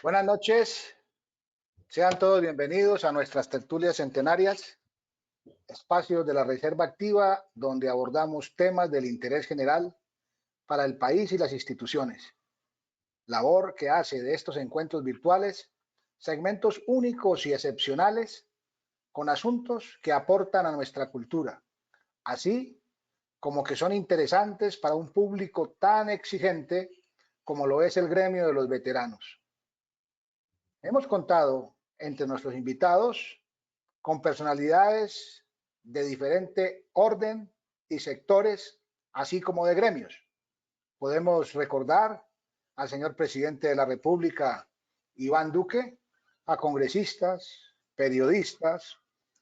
Buenas noches, sean todos bienvenidos a nuestras tertulias centenarias, espacios de la Reserva Activa donde abordamos temas del interés general para el país y las instituciones. Labor que hace de estos encuentros virtuales segmentos únicos y excepcionales con asuntos que aportan a nuestra cultura, así como que son interesantes para un público tan exigente como lo es el gremio de los veteranos. Hemos contado entre nuestros invitados con personalidades de diferente orden y sectores, así como de gremios. Podemos recordar al señor presidente de la República, Iván Duque, a congresistas, periodistas,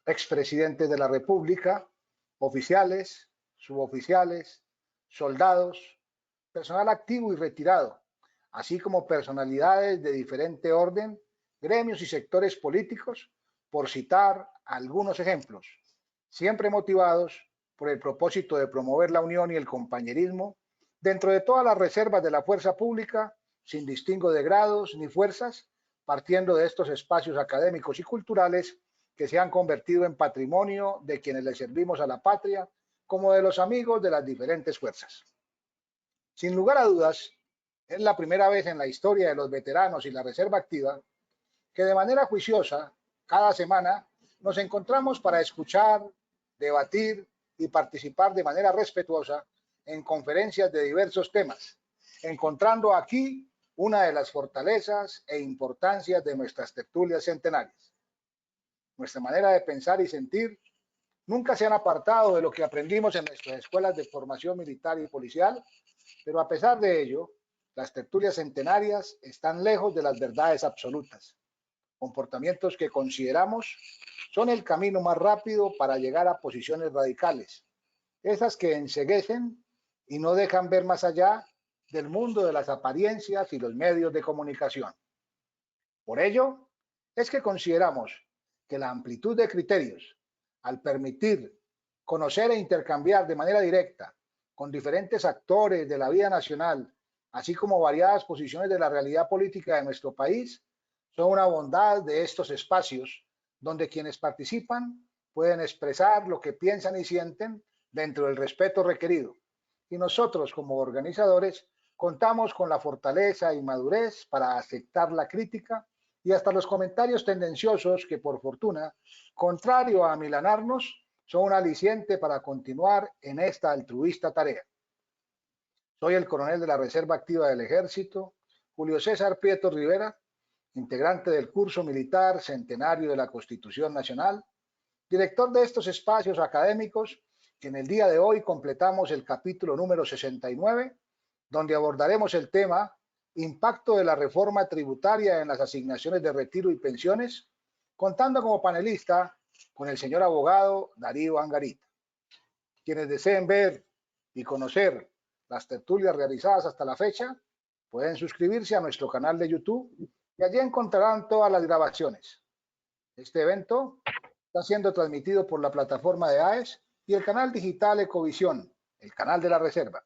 expresidentes de la República, oficiales, suboficiales, soldados, personal activo y retirado, así como personalidades de diferente orden, gremios y sectores políticos, por citar algunos ejemplos, siempre motivados por el propósito de promover la unión y el compañerismo dentro de todas las reservas de la fuerza pública, sin distingo de grados ni fuerzas, partiendo de estos espacios académicos y culturales que se han convertido en patrimonio de quienes le servimos a la patria, como de los amigos de las diferentes fuerzas. Sin lugar a dudas, es la primera vez en la historia de los veteranos y la Reserva Activa que de manera juiciosa, cada semana, nos encontramos para escuchar, debatir y participar de manera respetuosa en conferencias de diversos temas, encontrando aquí una de las fortalezas e importancias de nuestras tertulias centenarias. Nuestra manera de pensar y sentir nunca se han apartado de lo que aprendimos en nuestras escuelas de formación militar y policial, pero a pesar de ello, las tertulias centenarias están lejos de las verdades absolutas, comportamientos que consideramos son el camino más rápido para llegar a posiciones radicales, esas que enceguecen y no dejan ver más allá del mundo de las apariencias y los medios de comunicación. Por ello, es que consideramos que la amplitud de criterios, al permitir conocer e intercambiar de manera directa con diferentes actores de la vida nacional, así como variadas posiciones de la realidad política de nuestro país, son una bondad de estos espacios donde quienes participan pueden expresar lo que piensan y sienten dentro del respeto requerido. Y nosotros, como organizadores, contamos con la fortaleza y madurez para aceptar la crítica y hasta los comentarios tendenciosos que, por fortuna, contrario a amilanarnos, son un aliciente para continuar en esta altruista tarea. Soy el coronel de la Reserva Activa del Ejército, Julio César Prieto Rivera, integrante del curso militar centenario de la Constitución Nacional, director de estos espacios académicos que en el día de hoy completamos el capítulo número 69, donde abordaremos el tema Impacto de la reforma tributaria en las asignaciones de retiro y pensiones, contando como panelista con el señor abogado Darío Angarita. Quienes deseen ver y conocer las tertulias realizadas hasta la fecha, pueden suscribirse a nuestro canal de YouTube y allí encontrarán todas las grabaciones. Este evento está siendo transmitido por la plataforma de AES y el canal digital Ecovisión, el canal de la Reserva.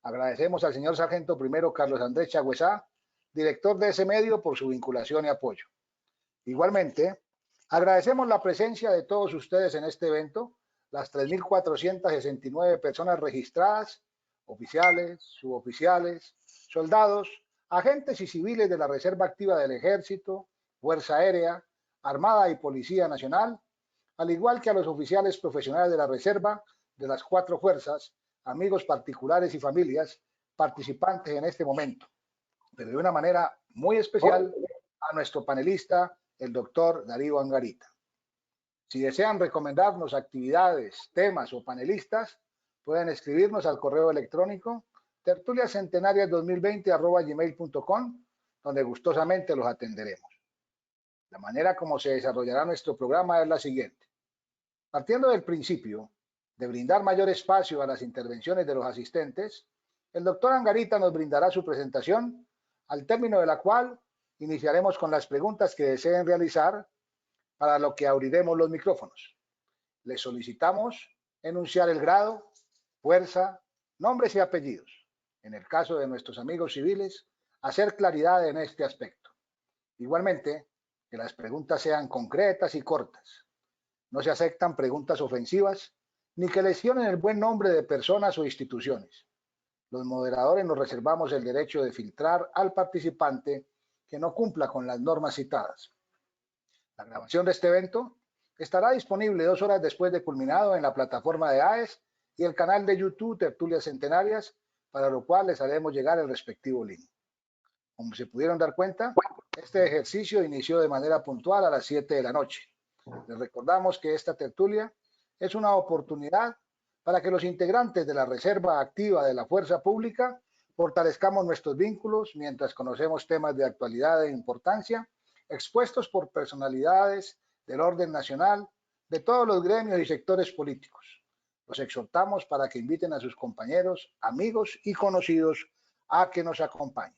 Agradecemos al señor sargento primero Carlos Andrés Chagüesá, director de ese medio, por su vinculación y apoyo. Igualmente, agradecemos la presencia de todos ustedes en este evento, las 3.469 personas registradas, oficiales, suboficiales, soldados, agentes y civiles de la Reserva Activa del Ejército, Fuerza Aérea, Armada y Policía Nacional, al igual que a los oficiales profesionales de la Reserva de las 4 fuerzas, amigos particulares y familias participantes en este momento, pero de una manera muy especial a nuestro panelista, el doctor Darío Angarita. Si desean recomendarnos actividades, temas o panelistas, pueden escribirnos al correo electrónico tertuliacentenarias2020@gmail.com, donde gustosamente los atenderemos. La manera como se desarrollará nuestro programa es la siguiente. Partiendo del principio de brindar mayor espacio a las intervenciones de los asistentes, el doctor Angarita nos brindará su presentación, al término de la cual iniciaremos con las preguntas que deseen realizar, para lo que abriremos los micrófonos. Les solicitamos enunciar el grado, fuerza, nombres y apellidos. en el caso de nuestros amigos civiles, hacer claridad en este aspecto. Igualmente, que las preguntas sean concretas y cortas. No se aceptan preguntas ofensivas ni que lesionen el buen nombre de personas o instituciones. Los moderadores nos reservamos el derecho de filtrar al participante que no cumpla con las normas citadas. La grabación de este evento estará disponible 2 horas después de culminado en la plataforma de AES y el canal de YouTube Tertulias Centenarias, para lo cual les haremos llegar el respectivo link. Como se pudieron dar cuenta, este ejercicio inició de manera puntual a las 7 de la noche. Les recordamos que esta tertulia es una oportunidad para que los integrantes de la Reserva Activa de la Fuerza Pública fortalezcamos nuestros vínculos mientras conocemos temas de actualidad e importancia expuestos por personalidades del orden nacional, de todos los gremios y sectores políticos. Los exhortamos para que inviten a sus compañeros, amigos y conocidos a que nos acompañen.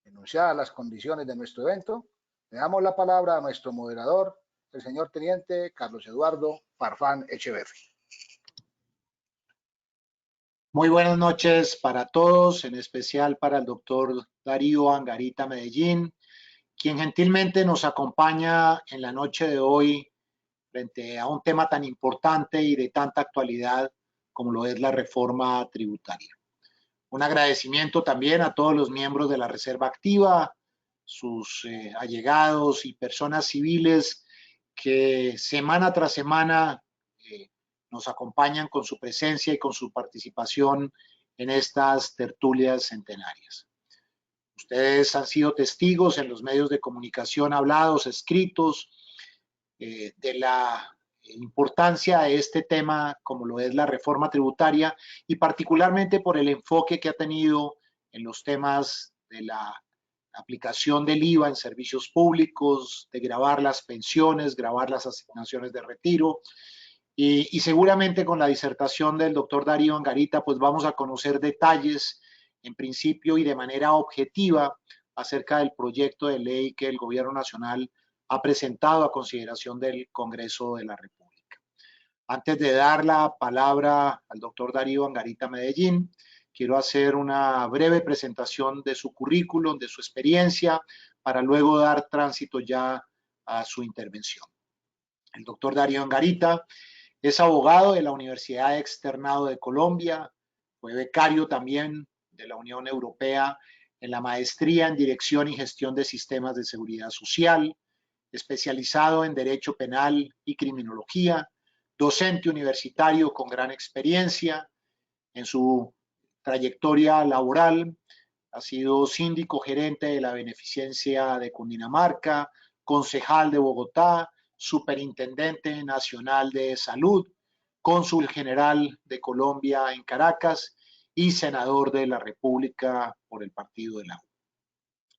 Enunciadas las condiciones de nuestro evento, le damos la palabra a nuestro moderador, el señor Teniente Carlos Eduardo Farfán Echeverri. Muy buenas noches para todos, en especial para el doctor Darío Angarita Medellín, quien gentilmente nos acompaña en la noche de hoy frente a un tema tan importante y de tanta actualidad como lo es la reforma tributaria. Un agradecimiento también a todos los miembros de la Reserva Activa, sus allegados y personas civiles que semana tras semana nos acompañan con su presencia y con su participación en estas tertulias centenarias. Ustedes han sido testigos en los medios de comunicación hablados, escritos, de la importancia de este tema como lo es la reforma tributaria y particularmente por el enfoque que ha tenido en los temas de la aplicación del IVA en servicios públicos, de gravar las pensiones, gravar las asignaciones de retiro. Y seguramente con la disertación del doctor Darío Angarita, pues vamos a conocer detalles en principio y de manera objetiva acerca del proyecto de ley que el Gobierno Nacional ha presentado a consideración del Congreso de la República. Antes de dar la palabra al doctor Darío Angarita Medellín, quiero hacer una breve presentación de su currículum, de su experiencia, para luego dar tránsito ya a su intervención. El doctor Darío Angarita es abogado de la Universidad Externado de Colombia, fue becario también de la Unión Europea en la maestría en Dirección y Gestión de Sistemas de Seguridad Social, especializado en Derecho Penal y Criminología, docente universitario con gran experiencia en su trayectoria laboral. Ha sido síndico gerente de la Beneficencia de Cundinamarca, concejal de Bogotá, superintendente nacional de salud, cónsul general de Colombia en Caracas y senador de la República por el partido de la U.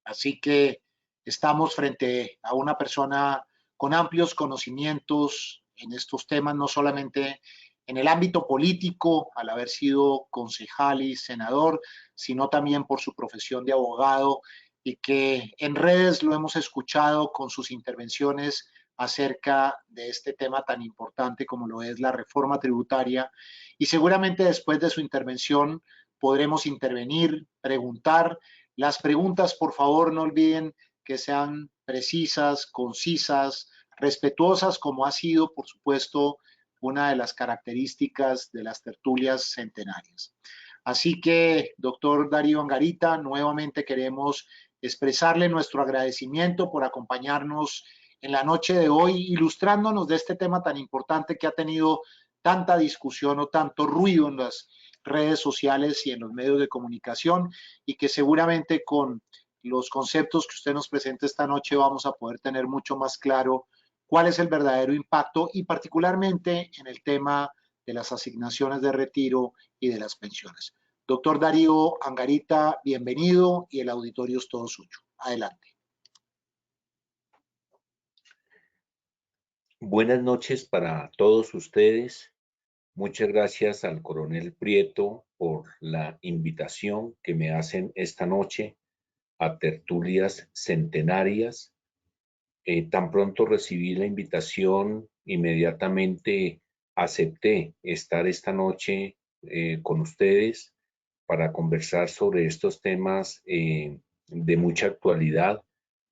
Así que estamos frente a una persona con amplios conocimientos en estos temas, no solamente en el ámbito político, al haber sido concejal y senador, sino también por su profesión de abogado y que en redes lo hemos escuchado con sus intervenciones acerca de este tema tan importante como lo es la reforma tributaria. Y seguramente después de su intervención podremos intervenir, preguntar. Las preguntas, por favor, no olviden que sean precisas, concisas, respetuosas, como ha sido, por supuesto, una de las características de las tertulias centenarias. Así que, doctor Darío Angarita, nuevamente queremos expresarle nuestro agradecimiento por acompañarnos en la noche de hoy, ilustrándonos de este tema tan importante que ha tenido tanta discusión o tanto ruido en las redes sociales y en los medios de comunicación, y que seguramente con los conceptos que usted nos presenta esta noche vamos a poder tener mucho más claro cuál es el verdadero impacto y particularmente en el tema de las asignaciones de retiro y de las pensiones. Doctor Darío Angarita, bienvenido y el auditorio es todo suyo. Adelante. Buenas noches para todos ustedes. Muchas gracias al coronel Prieto por la invitación que me hacen esta noche a tertulias centenarias. Tan pronto recibí la invitación, inmediatamente acepté estar esta noche con ustedes para conversar sobre estos temas de mucha actualidad,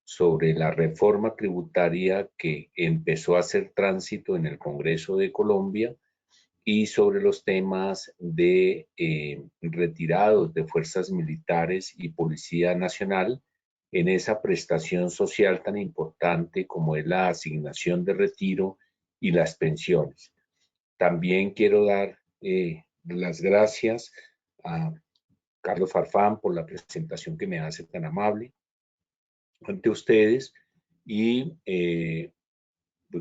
sobre la reforma tributaria que empezó a hacer tránsito en el Congreso de Colombia y sobre los temas de retirados de fuerzas militares y Policía Nacional en esa prestación social tan importante como es la asignación de retiro y las pensiones. También quiero dar las gracias a Carlos Farfán por la presentación que me hace tan amable ante ustedes y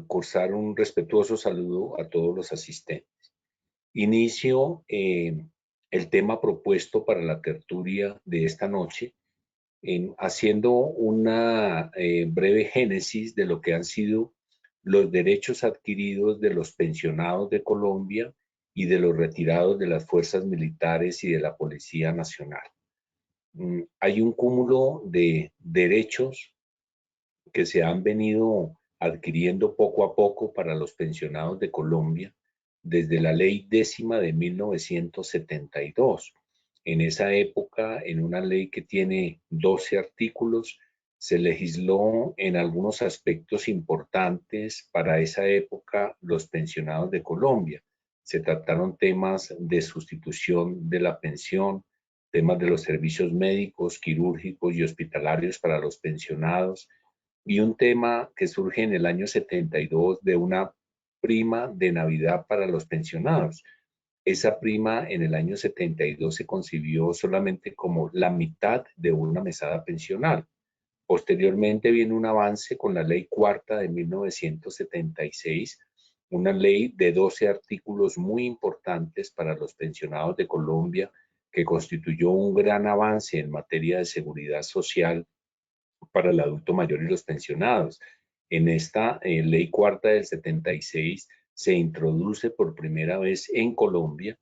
cursar un respetuoso saludo a todos los asistentes. Inicio el tema propuesto para la tertulia de esta noche haciendo una breve génesis de lo que han sido los derechos adquiridos de los pensionados de Colombia y de los retirados de las fuerzas militares y de la Policía Nacional. Hay un cúmulo de derechos que se han venido adquiriendo poco a poco para los pensionados de Colombia desde la ley 10ª de 1972. En esa época, en una ley que tiene 12 artículos, se legisló en algunos aspectos importantes para esa época los pensionados de Colombia. Se trataron temas de sustitución de la pensión, temas de los servicios médicos, quirúrgicos y hospitalarios para los pensionados, y un tema que surge en el año 72 de una prima de Navidad para los pensionados. Esa prima en el año 72 se concibió solamente como la mitad de una mesada pensional. Posteriormente viene un avance con la ley cuarta de 1976, una ley de 12 artículos muy importantes para los pensionados de Colombia, que constituyó un gran avance en materia de seguridad social para el adulto mayor y los pensionados. En esta ley cuarta del 76 se introduce por primera vez en Colombia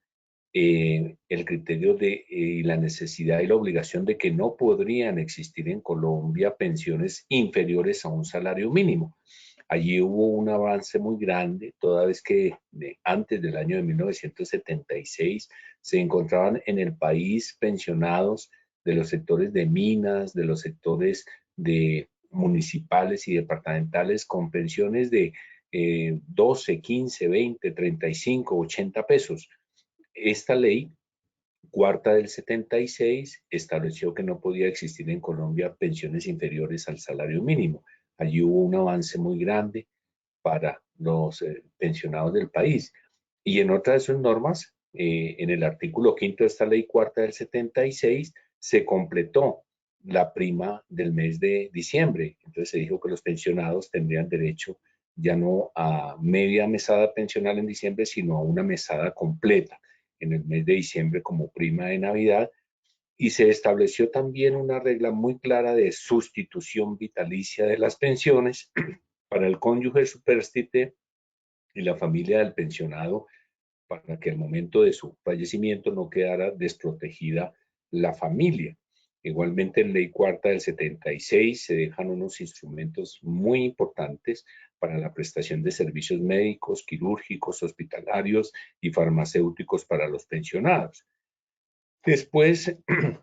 el criterio de la necesidad y la obligación de que no podrían existir en Colombia pensiones inferiores a un salario mínimo. Allí hubo un avance muy grande, toda vez que antes del año de 1976 se encontraban en el país pensionados de los sectores de minas, de los sectores de municipales y departamentales con pensiones de 12, 15, 20, 35, 80 pesos. Esta ley cuarta del 76 estableció que no podía existir en Colombia pensiones inferiores al salario mínimo. Allí hubo un avance muy grande para los pensionados del país. Y en otra de sus normas, en el artículo 5 de esta ley cuarta del 76, se completó la prima del mes de diciembre. Entonces se dijo que los pensionados tendrían derecho ya no a media mesada pensional en diciembre, sino a una mesada completa en el mes de diciembre como prima de Navidad. Y se estableció también una regla muy clara de sustitución vitalicia de las pensiones para el cónyuge superstite y la familia del pensionado, para que al momento de su fallecimiento no quedara desprotegida la familia. Igualmente en ley cuarta del 76 se dejan unos instrumentos muy importantes para la prestación de servicios médicos, quirúrgicos, hospitalarios y farmacéuticos para los pensionados. Después,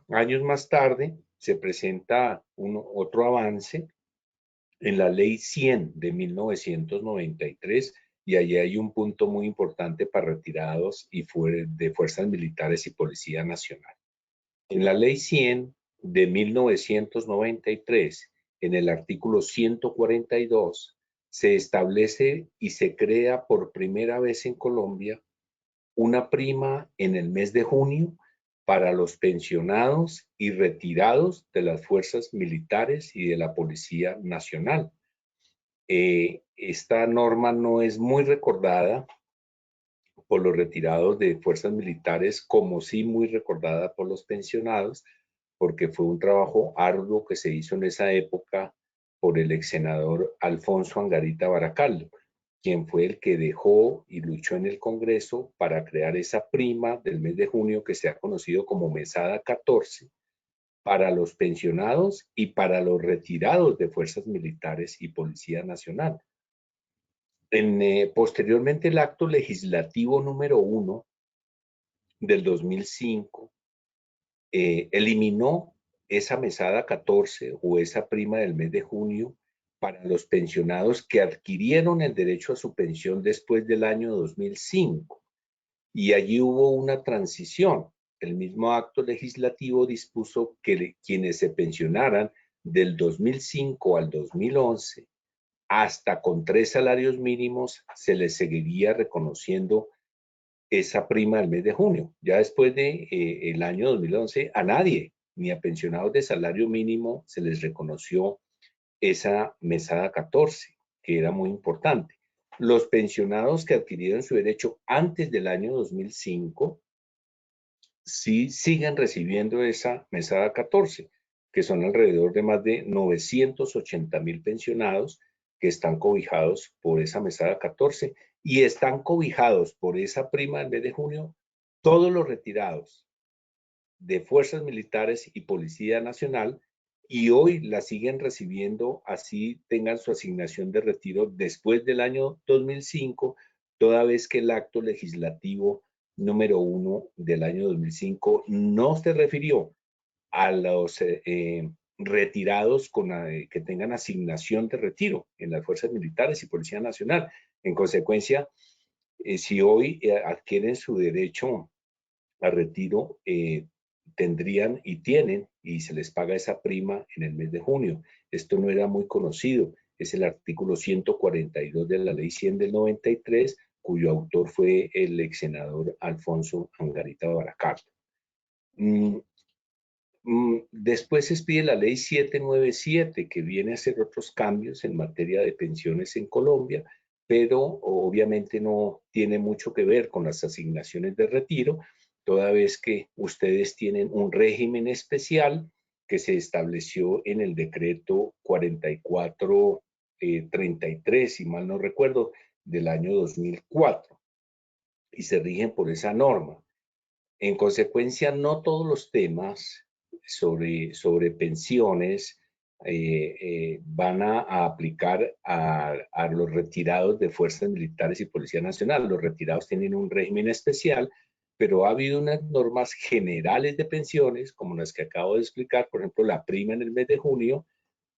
años más tarde, se presenta otro avance en la ley 100 de 1993, y allí hay un punto muy importante para retirados y de fuerzas militares y Policía Nacional. En la ley 100 de 1993, en el artículo 142, se establece y se crea por primera vez en Colombia una prima en el mes de junio para los pensionados y retirados de las fuerzas militares y de la Policía Nacional. Esta norma no es muy recordada por los retirados de fuerzas militares, como sí muy recordada por los pensionados, porque fue un trabajo arduo que se hizo en esa época por el ex senador Alfonso Angarita Baracaldo, quien fue el que dejó y luchó en el Congreso para crear esa prima del mes de junio que se ha conocido como Mesada 14 para los pensionados y para los retirados de fuerzas militares y Policía Nacional. Posteriormente, el acto legislativo número 1 del 2005 eliminó esa mesada 14 o esa prima del mes de junio para los pensionados que adquirieron el derecho a su pensión después del año 2005. Y allí hubo una transición. El mismo acto legislativo dispuso que quienes se pensionaran del 2005 al 2011, hasta con 3 salarios mínimos, se les seguiría reconociendo esa prima del mes de junio. Ya después de el año 2011, a nadie, ni a pensionados de salario mínimo, se les reconoció esa mesada 14, que era muy importante. Los pensionados que adquirieron su derecho antes del año 2005, sí siguen recibiendo esa mesada 14, que son alrededor de más de 980,000 pensionados que están cobijados por esa mesada 14 y están cobijados por esa prima del mes de junio todos los retirados de fuerzas militares y Policía Nacional, y hoy la siguen recibiendo así tengan su asignación de retiro después del año 2005, toda vez que el acto legislativo número 1 del año 2005 no se refirió a los retirados que tengan asignación de retiro en las fuerzas militares y Policía Nacional. En consecuencia, si hoy adquieren su derecho a retiro, tendrían y tienen y se les paga esa prima en el mes de junio. Esto no era muy conocido. Es el artículo 142 de la ley 100 del 93, cuyo autor fue el ex senador Alfonso Angarita Baracardo. Después se expide la ley 797, que viene a hacer otros cambios en materia de pensiones en Colombia, pero obviamente no tiene mucho que ver con las asignaciones de retiro, toda vez que ustedes tienen un régimen especial que se estableció en el decreto 4433, si mal no recuerdo, del año 2004, y se rigen por esa norma. En consecuencia, no todos los temas sobre pensiones van a aplicar a los retirados de fuerzas militares y Policía Nacional. Los retirados tienen un régimen especial, pero ha habido unas normas generales de pensiones, como las que acabo de explicar, por ejemplo, la prima en el mes de junio,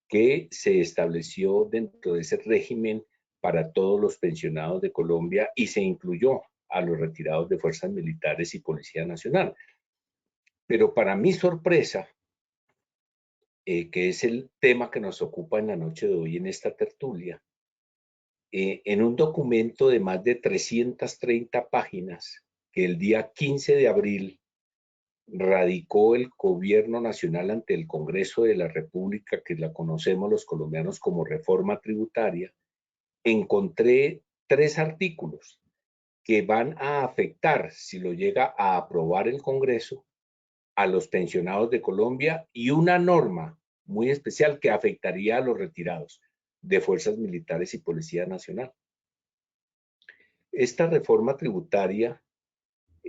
que se estableció dentro de ese régimen para todos los pensionados de Colombia y se incluyó a los retirados de fuerzas militares y Policía Nacional. Pero para mi sorpresa, que es el tema que nos ocupa en la noche de hoy en esta tertulia, en un documento de más de 330 páginas que el día 15 de abril radicó el gobierno nacional ante el Congreso de la República, que la conocemos los colombianos como reforma tributaria, encontré 3 artículos que van a afectar, si lo llega a aprobar el Congreso, a los pensionados de Colombia, y una norma muy especial que afectaría a los retirados de fuerzas militares y Policía Nacional. Esta reforma tributaria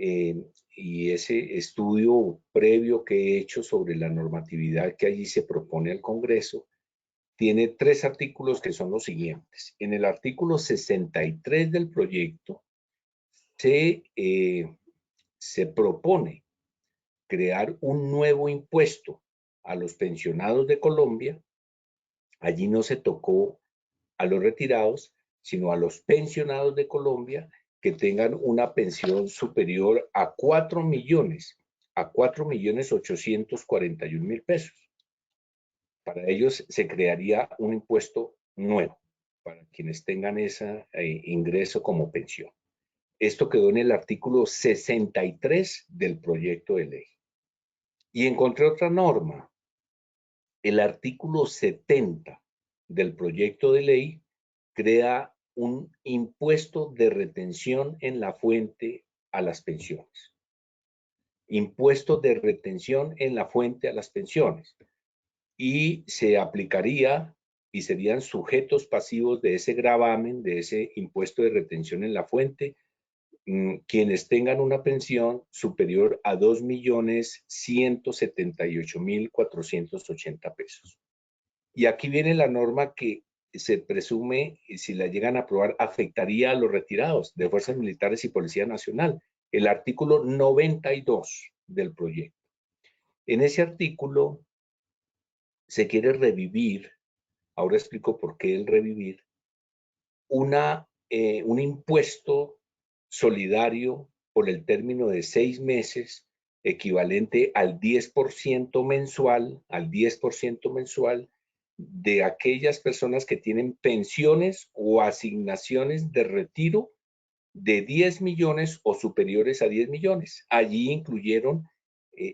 y ese estudio previo que he hecho sobre la normatividad que allí se propone al Congreso, tiene 3 artículos que son los siguientes. En el artículo 63 del proyecto se propone crear un nuevo impuesto a los pensionados de Colombia. Allí no se tocó a los retirados, sino a los pensionados de Colombia que tengan una pensión superior a 4.841.000 pesos. Para ellos se crearía un impuesto nuevo para quienes tengan ese ingreso como pensión. Esto quedó en el artículo 63 del proyecto de ley. Y encontré otra norma, el artículo 70 del proyecto de ley crea un impuesto de retención en la fuente a las pensiones. Impuesto de retención en la fuente a las pensiones. Y se aplicaría y serían sujetos pasivos de ese gravamen, de ese impuesto de retención en la fuente, quienes tengan una pensión superior a 2.178.480 pesos. Y aquí viene la norma que se presume, si la llegan a aprobar, afectaría a los retirados de fuerzas militares y Policía Nacional, el artículo 92 del proyecto. En ese artículo se quiere revivir, ahora explico por qué el revivir, un impuesto solidario por el término de 6 meses, equivalente al 10% mensual, de aquellas personas que tienen pensiones o asignaciones de retiro de 10 millones o superiores a 10 millones. Allí incluyeron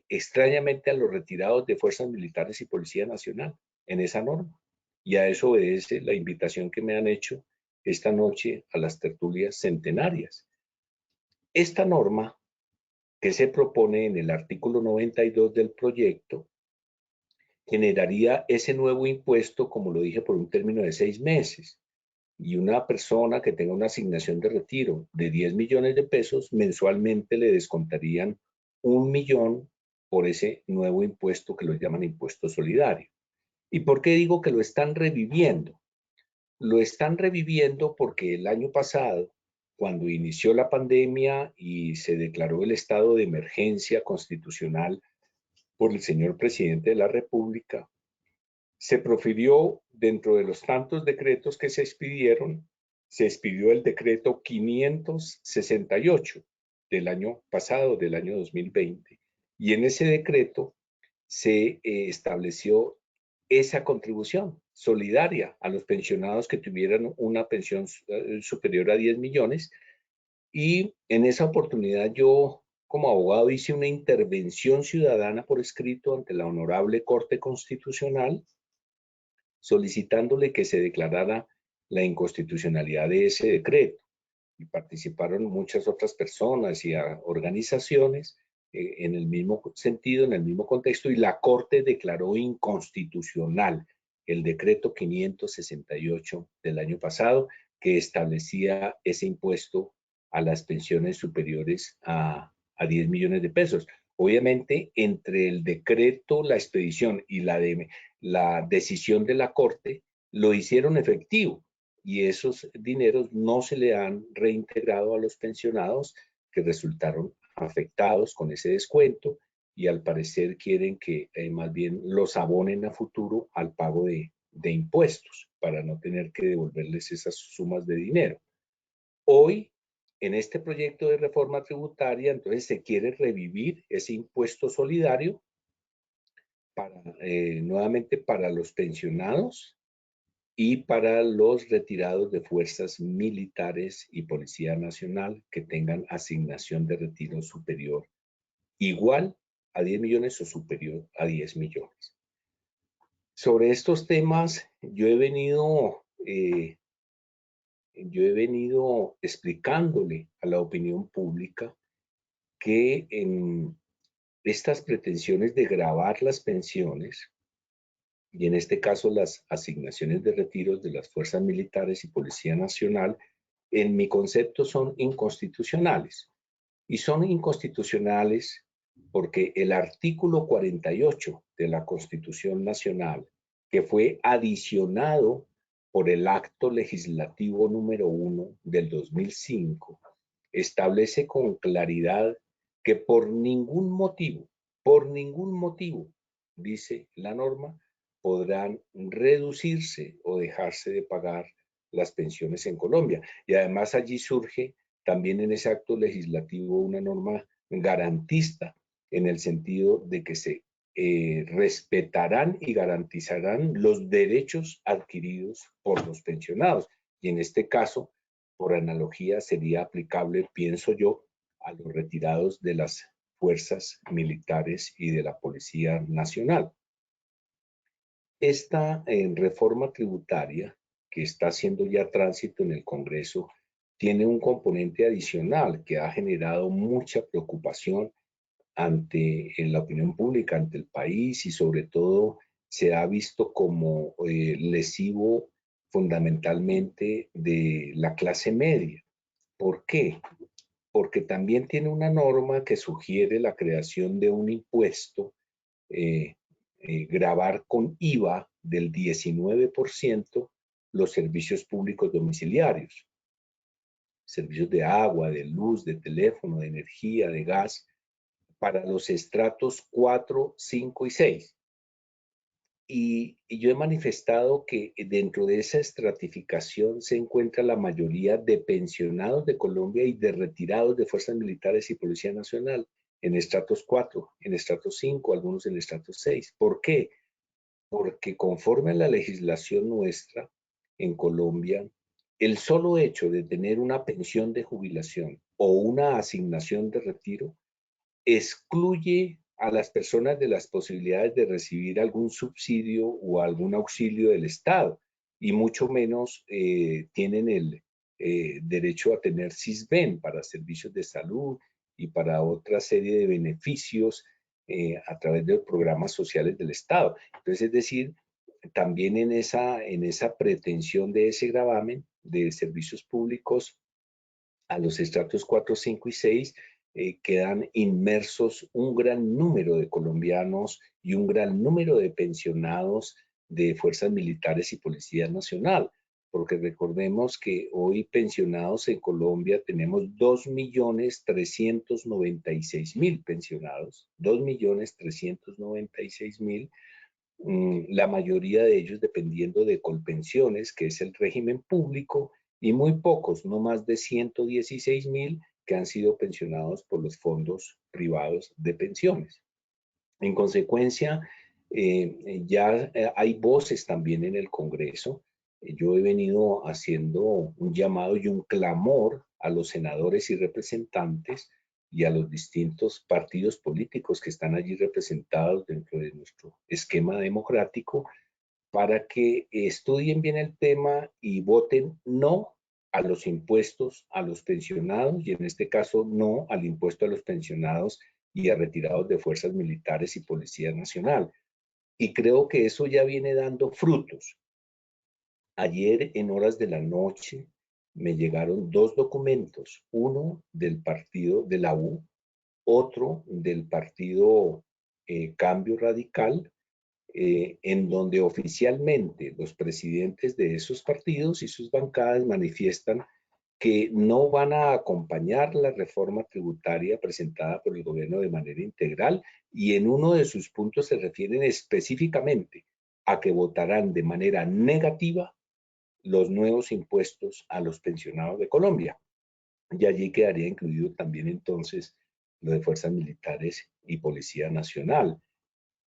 extrañamente a los retirados de Fuerzas Militares y Policía Nacional en esa norma. Y a eso obedece la invitación que me han hecho esta noche a las tertulias centenarias. Esta norma que se propone en el artículo 92 del proyecto generaría ese nuevo impuesto, como lo dije, por un término de 6 meses. Y una persona que tenga una asignación de retiro de 10 millones de pesos, mensualmente le descontarían 1 millón por ese nuevo impuesto que lo llaman impuesto solidario. ¿Y por qué digo que lo están reviviendo? Lo están reviviendo porque el año pasado, cuando inició la pandemia y se declaró el estado de emergencia constitucional por el señor presidente de la República, se profirió dentro de los tantos decretos que se expidieron, se expidió el decreto 568 del año pasado, del año 2020, y en ese decreto se estableció esa contribución solidaria a los pensionados que tuvieran una pensión superior a 10 millones. Y en esa oportunidad yo, como abogado, hice una intervención ciudadana por escrito ante la Honorable Corte Constitucional, solicitándole que se declarara la inconstitucionalidad de ese decreto. Y participaron muchas otras personas y organizaciones en el mismo sentido, en el mismo contexto, y la Corte declaró inconstitucional el decreto 568 del año pasado, que establecía ese impuesto a las pensiones superiores a 10 millones de pesos. Obviamente, entre el decreto, la expedición y la decisión de la Corte, lo hicieron efectivo, y esos dineros no se le han reintegrado a los pensionados que resultaron afectados con ese descuento, y al parecer quieren que más bien los abonen a futuro al pago de impuestos para no tener que devolverles esas sumas de dinero. Hoy, en este proyecto de reforma tributaria, entonces se quiere revivir ese impuesto solidario para, nuevamente para los pensionados y para los retirados de fuerzas militares y Policía Nacional que tengan asignación de retiro superior, igual a 10 millones o superior a 10 millones. Sobre estos temas yo he venido explicándole a la opinión pública que en estas pretensiones de gravar las pensiones, y en este caso las asignaciones de retiros de las fuerzas militares y Policía Nacional, en mi concepto son inconstitucionales. Y son inconstitucionales porque el artículo 48 de la Constitución Nacional, que fue adicionado por el acto legislativo número 1 del 2005, establece con claridad que por ningún motivo, dice la norma, podrán reducirse o dejarse de pagar las pensiones en Colombia. Y además allí surge también en ese acto legislativo una norma garantista, en el sentido de que se respetarán y garantizarán los derechos adquiridos por los pensionados. Y en este caso, por analogía, sería aplicable, pienso yo, a los retirados de las fuerzas militares y de la Policía Nacional. Esta reforma tributaria que está haciendo ya tránsito en el Congreso tiene un componente adicional que ha generado mucha preocupación ante la opinión pública, ante el país, y sobre todo se ha visto como lesivo fundamentalmente de la clase media. ¿Por qué? Porque también tiene una norma que sugiere la creación de un impuesto, gravar con IVA del 19% los servicios públicos domiciliarios, servicios de agua, de luz, de teléfono, de energía, de gas, para los estratos 4, 5 y 6. Y yo he manifestado que dentro de esa estratificación se encuentra la mayoría de pensionados de Colombia y de retirados de fuerzas militares y Policía Nacional en estratos 4, en estratos 5, algunos en estratos 6. ¿Por qué? Porque conforme a la legislación nuestra en Colombia, el solo hecho de tener una pensión de jubilación o una asignación de retiro excluye a las personas de las posibilidades de recibir algún subsidio o algún auxilio del Estado, y mucho menos tienen el derecho a tener SISBEN para servicios de salud y para otra serie de beneficios a través de los programas sociales del Estado. Entonces, es decir, también en esa pretensión de ese gravamen de servicios públicos a los estratos 4, 5 y 6, quedan inmersos un gran número de colombianos y un gran número de pensionados de fuerzas militares y Policía Nacional, porque recordemos que hoy pensionados en Colombia tenemos 2.396.000 pensionados, 2.396.000, la mayoría de ellos dependiendo de Colpensiones, que es el régimen público, y muy pocos, no más de 116.000, que han sido pensionados por los fondos privados de pensiones. En consecuencia, ya hay voces también en el Congreso. Yo he venido haciendo un llamado y un clamor a los senadores y representantes y a los distintos partidos políticos que están allí representados dentro de nuestro esquema democrático para que estudien bien el tema y voten no a los impuestos a los pensionados, y en este caso no al impuesto a los pensionados y a retirados de fuerzas militares y Policía Nacional. Y creo que eso ya viene dando frutos. Ayer en horas de la noche me llegaron dos documentos, uno del partido de la U, otro del partido Cambio Radical, en donde oficialmente los presidentes de esos partidos y sus bancadas manifiestan que no van a acompañar la reforma tributaria presentada por el gobierno de manera integral, y en uno de sus puntos se refieren específicamente a que votarán de manera negativa los nuevos impuestos a los pensionados de Colombia. Y allí quedaría incluido también entonces lo de fuerzas militares y Policía Nacional.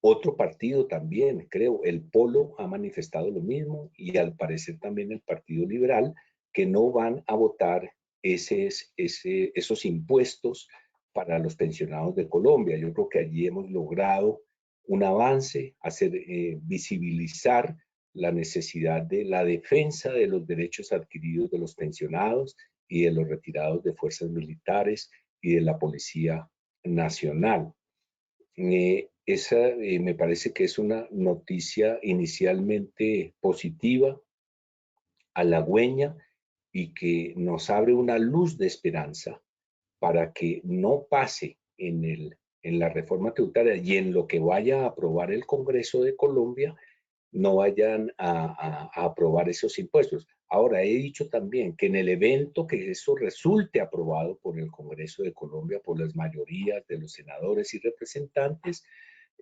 Otro partido también, creo, el Polo ha manifestado lo mismo, y al parecer también el Partido Liberal, que no van a votar esos impuestos para los pensionados de Colombia. Yo creo que allí hemos logrado un avance, hacer visibilizar la necesidad de la defensa de los derechos adquiridos de los pensionados y de los retirados de fuerzas militares y de la Policía Nacional. Esa me parece que es una noticia inicialmente positiva, halagüeña, y que nos abre una luz de esperanza para que no pase en la reforma tributaria y en lo que vaya a aprobar el Congreso de Colombia, no vayan a aprobar esos impuestos. Ahora, he dicho también que en el evento que eso resulte aprobado por el Congreso de Colombia, por las mayorías de los senadores y representantes,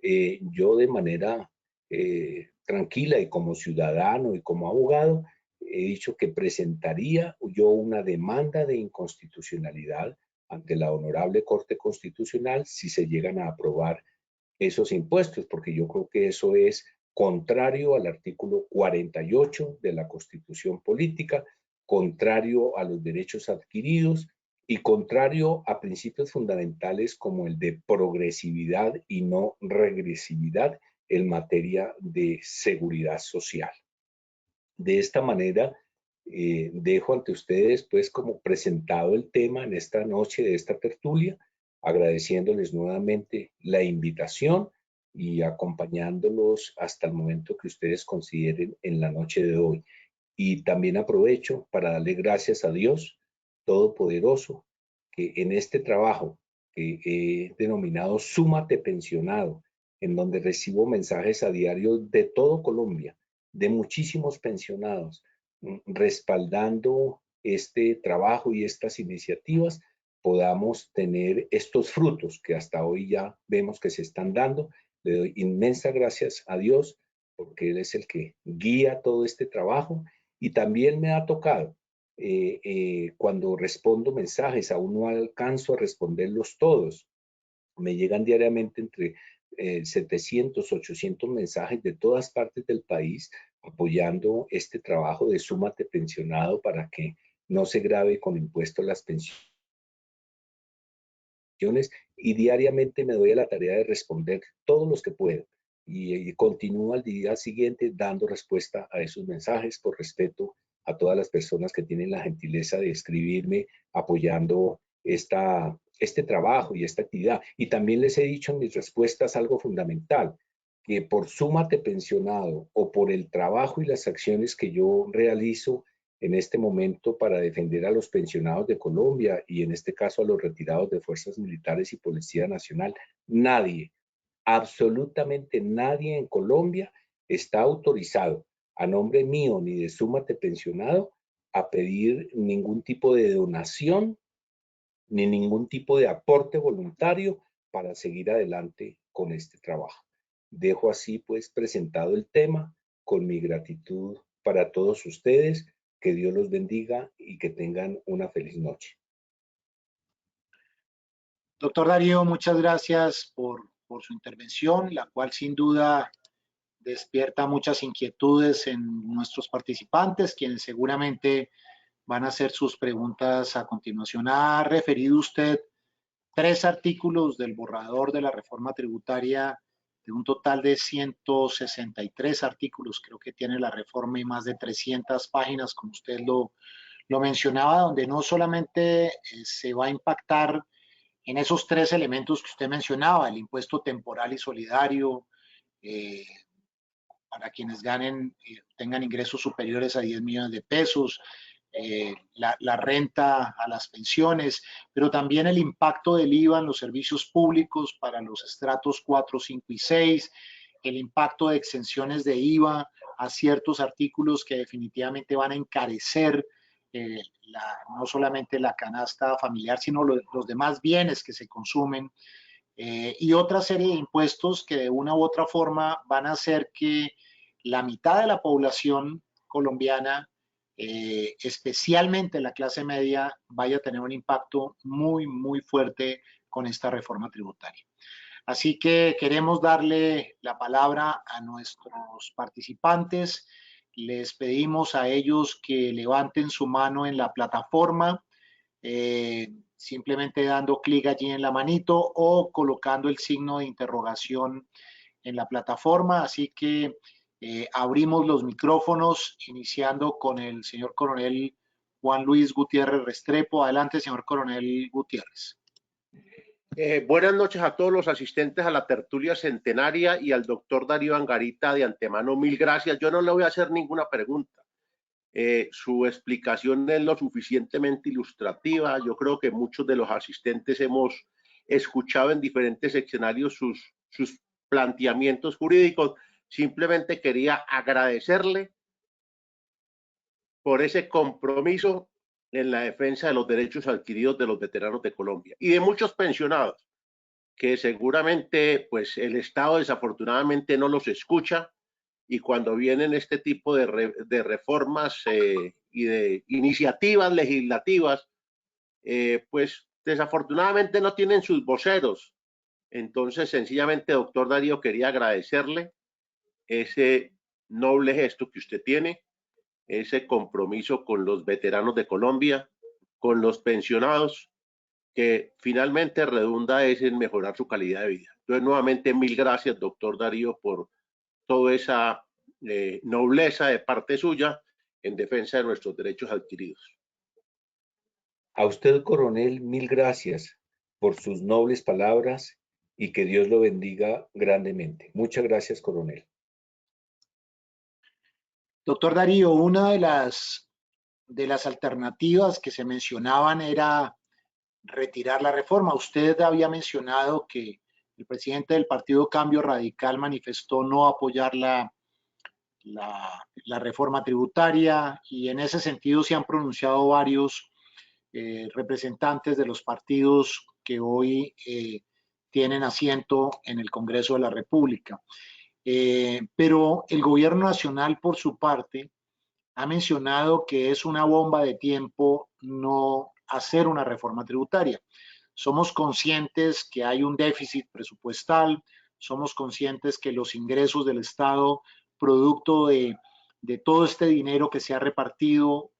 yo de manera tranquila y como ciudadano y como abogado, he dicho que presentaría yo una demanda de inconstitucionalidad ante la Honorable Corte Constitucional si se llegan a aprobar esos impuestos, porque yo creo que eso es contrario al artículo 48 de la Constitución Política, contrario a los derechos adquiridos y contrario a principios fundamentales como el de progresividad y no regresividad en materia de seguridad social. De esta manera, dejo ante ustedes pues como presentado el tema en esta noche de esta tertulia, agradeciéndoles nuevamente la invitación y acompañándolos hasta el momento que ustedes consideren en la noche de hoy. Y también aprovecho para darle gracias a Dios Todopoderoso, que en este trabajo que he denominado Súmate Pensionado, en donde recibo mensajes a diario de todo Colombia, de muchísimos pensionados, respaldando este trabajo y estas iniciativas, podamos tener estos frutos que hasta hoy ya vemos que se están dando. Le doy inmensas gracias a Dios porque Él es el que guía todo este trabajo, y también me ha tocado cuando respondo mensajes, aún no alcanzo a responderlos todos. Me llegan diariamente entre 700, 800 mensajes de todas partes del país apoyando este trabajo de Súmate Pensionado para que no se grave con impuestos las pensiones, y diariamente me doy a la tarea de responder todos los que puedo, y continúo al día siguiente dando respuesta a esos mensajes por respeto a todas las personas que tienen la gentileza de escribirme apoyando este trabajo y esta actividad. Y también les he dicho en mis respuestas algo fundamental, que por Súmate Pensionado o por el trabajo y las acciones que yo realizo en este momento para defender a los pensionados de Colombia y en este caso a los retirados de fuerzas militares y Policía Nacional, nadie, absolutamente nadie en Colombia está autorizado a nombre mío ni de Súmate Pensionado a pedir ningún tipo de donación ni ningún tipo de aporte voluntario para seguir adelante con este trabajo. Dejo así pues presentado el tema con mi gratitud para todos ustedes. Que Dios los bendiga y que tengan una feliz noche. Doctor Darío, muchas gracias por su intervención, la cual sin duda despierta muchas inquietudes en nuestros participantes, quienes seguramente van a hacer sus preguntas a continuación. Ha referido usted 3 artículos del borrador de la reforma tributaria, de un total de 163 artículos, creo que tiene la reforma, y más de 300 páginas, como usted lo mencionaba, donde no solamente se va a impactar en esos 3 elementos que usted mencionaba, el impuesto temporal y solidario, eh, para quienes ganen, tengan ingresos superiores a 10 millones de pesos, la renta a las pensiones, pero también el impacto del IVA en los servicios públicos para los estratos 4, 5 y 6, el impacto de exenciones de IVA a ciertos artículos que definitivamente van a encarecer no solamente la canasta familiar, sino los demás bienes que se consumen, y otra serie de impuestos que de una u otra forma van a hacer que la mitad de la población colombiana, especialmente la clase media, vaya a tener un impacto muy, muy fuerte con esta reforma tributaria. Así que queremos darle la palabra a nuestros participantes. Les pedimos a ellos que levanten su mano en la plataforma, simplemente dando clic allí en la manito o colocando el signo de interrogación en la plataforma. Así que abrimos los micrófonos, iniciando con el señor coronel Juan Luis Gutiérrez Restrepo. Adelante, señor coronel Gutiérrez. Buenas noches a todos los asistentes a la tertulia centenaria y al doctor Darío Angarita. De antemano, mil gracias. Yo no le voy a hacer ninguna pregunta. Su explicación es lo suficientemente ilustrativa. Yo creo que muchos de los asistentes hemos escuchado en diferentes escenarios sus planteamientos jurídicos. Simplemente quería agradecerle por ese compromiso en la defensa de los derechos adquiridos de los veteranos de Colombia y de muchos pensionados que seguramente pues el Estado desafortunadamente no los escucha, y cuando vienen este tipo de reformas y de iniciativas legislativas, pues desafortunadamente no tienen sus voceros. Entonces, sencillamente, doctor Darío, quería agradecerle ese noble gesto que usted tiene, ese compromiso con los veteranos de Colombia, con los pensionados, que finalmente redunda es en mejorar su calidad de vida. Entonces, nuevamente, mil gracias, doctor Darío, por toda esa nobleza de parte suya en defensa de nuestros derechos adquiridos. A usted, coronel, mil gracias por sus nobles palabras y que Dios lo bendiga grandemente. Muchas gracias, coronel. Doctor Darío, una de las alternativas que se mencionaban era retirar la reforma. Usted había mencionado que el presidente del Partido Cambio Radical manifestó no apoyar la reforma tributaria, y en ese sentido se han pronunciado varios representantes de los partidos que hoy tienen asiento en el Congreso de la República. Pero el gobierno nacional, por su parte, ha mencionado que es una bomba de tiempo no hacer una reforma tributaria. Somos conscientes que hay un déficit presupuestal, somos conscientes que los ingresos del Estado, producto de todo este dinero que se ha repartido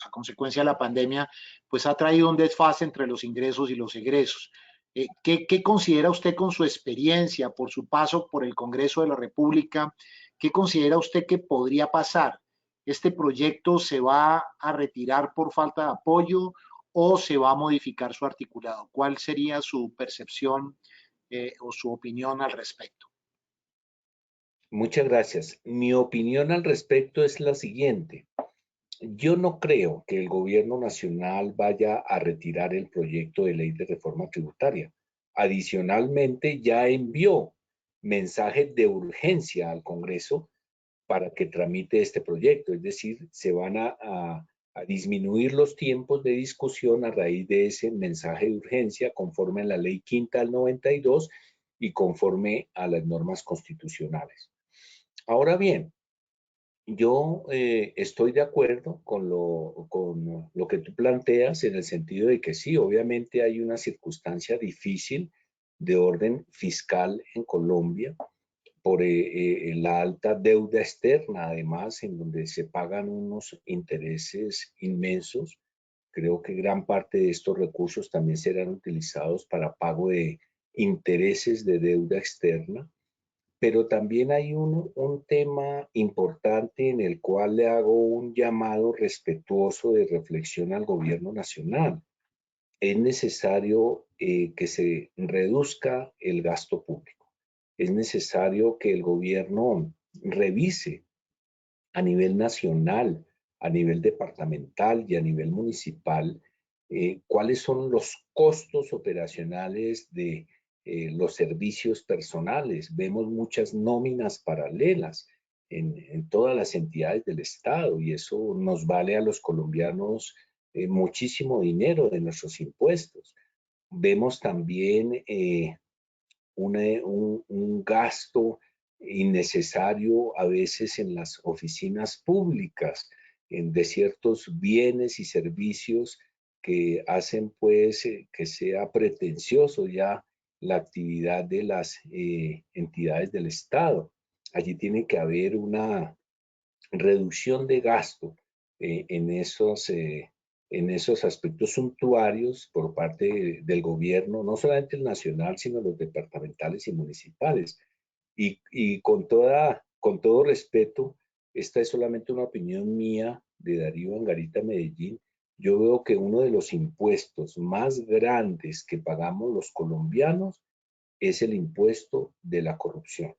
a consecuencia de la pandemia, pues ha traído un desfase entre los ingresos y los egresos. ¿Qué considera usted con su experiencia, por su paso por el Congreso de la República? ¿Qué considera usted que podría pasar? ¿Este proyecto se va a retirar por falta de apoyo o se va a modificar su articulado? ¿Cuál sería su percepción o su opinión al respecto? Muchas gracias. Mi opinión al respecto es la siguiente. Yo no creo que el gobierno nacional vaya a retirar el proyecto de ley de reforma tributaria. Adicionalmente, ya envió mensajes de urgencia al Congreso para que tramite este proyecto. Es decir, se van a disminuir los tiempos de discusión a raíz de ese mensaje de urgencia conforme a la ley quinta del 92 y conforme a las normas constitucionales. Ahora bien, yo estoy de acuerdo con lo que tú planteas en el sentido de que sí, obviamente hay una circunstancia difícil de orden fiscal en Colombia por la alta deuda externa, además, en donde se pagan unos intereses inmensos. Creo que gran parte de estos recursos también serán utilizados para pago de intereses de deuda externa. Pero también hay un tema importante en el cual le hago un llamado respetuoso de reflexión al gobierno nacional. Es necesario que se reduzca el gasto público. Es necesario que el gobierno revise a nivel nacional, a nivel departamental y a nivel municipal cuáles son los costos operacionales de los servicios personales. Vemos muchas nóminas paralelas en todas las entidades del Estado y eso nos vale a los colombianos muchísimo dinero de nuestros impuestos. Vemos también un gasto innecesario a veces en las oficinas públicas, de ciertos bienes y servicios que hacen pues que sea pretencioso ya la actividad de las entidades del Estado. Allí tiene que haber una reducción de gasto en esos aspectos suntuarios por parte del gobierno, no solamente el nacional, sino los departamentales y municipales. Y con todo respeto, esta es solamente una opinión mía de Darío Angarita Medellín. Yo veo que uno de los impuestos más grandes que pagamos los colombianos es el impuesto de la corrupción,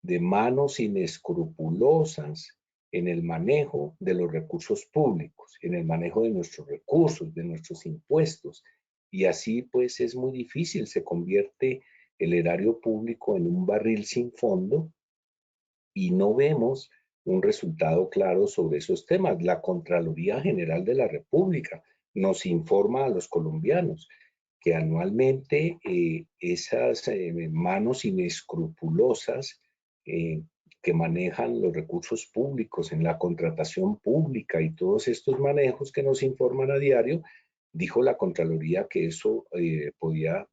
de manos inescrupulosas en el manejo de los recursos públicos, en el manejo de nuestros recursos, de nuestros impuestos. Y así pues es muy difícil, se convierte el erario público en un barril sin fondo y no vemos un resultado claro sobre esos temas. La Contraloría General de la República nos informa a los colombianos que anualmente esas manos inescrupulosas que manejan los recursos públicos en la contratación pública y todos estos manejos que nos informan a diario, dijo la Contraloría que eso podía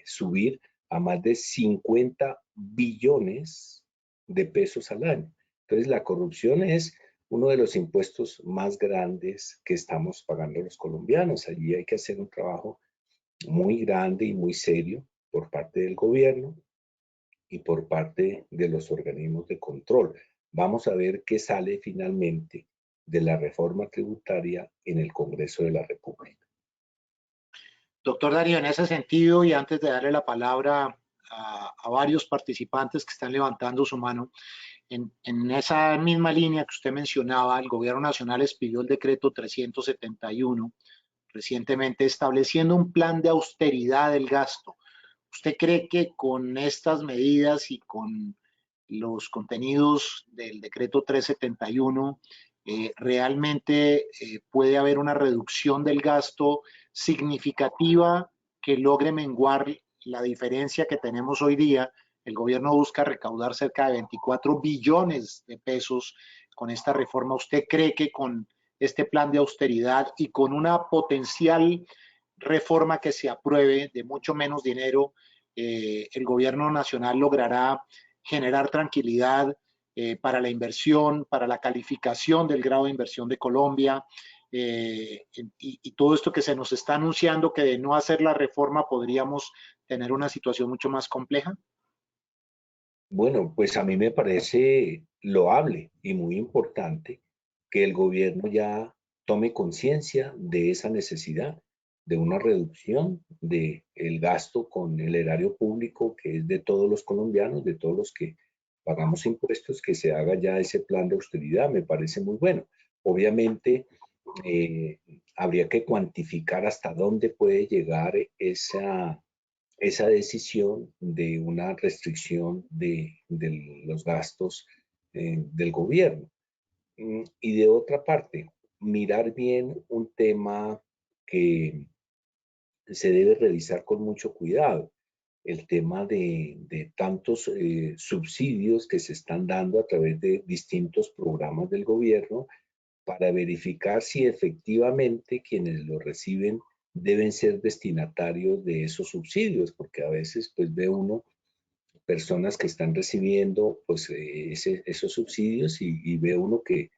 subir a más de 50 billones de pesos al año. Entonces la corrupción es uno de los impuestos más grandes que estamos pagando los colombianos. Allí hay que hacer un trabajo muy grande y muy serio por parte del gobierno y por parte de los organismos de control. Vamos a ver qué sale finalmente de la reforma tributaria en el Congreso de la República. Doctor Darío, en ese sentido, y antes de darle la palabra a varios participantes que están levantando su mano, en esa misma línea que usted mencionaba, el Gobierno Nacional expidió el decreto 371 recientemente estableciendo un plan de austeridad del gasto. ¿Usted cree que con estas medidas y con los contenidos del decreto 371 realmente puede haber una reducción del gasto significativa que logre menguar la diferencia que tenemos hoy día. El gobierno busca recaudar cerca de 24 billones de pesos con esta reforma. ¿Usted cree que con este plan de austeridad y con una potencial reforma que se apruebe de mucho menos dinero, el gobierno nacional logrará generar tranquilidad para la inversión, para la calificación del grado de inversión de Colombia, y todo esto que se nos está anunciando, que de no hacer la reforma podríamos tener una situación mucho más compleja? Bueno, pues a mí me parece loable y muy importante que el gobierno ya tome conciencia de esa necesidad de una reducción del gasto con el erario público, que es de todos los colombianos, de todos los que pagamos impuestos, que se haga ya ese plan de austeridad. Me parece muy bueno. Obviamente, habría que cuantificar hasta dónde puede llegar esa decisión de una restricción de los gastos del gobierno. Y de otra parte, mirar bien un tema que se debe revisar con mucho cuidado, el tema de tantos subsidios que se están dando a través de distintos programas del gobierno para verificar si efectivamente quienes lo reciben deben ser destinatarios de esos subsidios, porque a veces pues ve uno personas que están recibiendo pues esos subsidios y ve uno que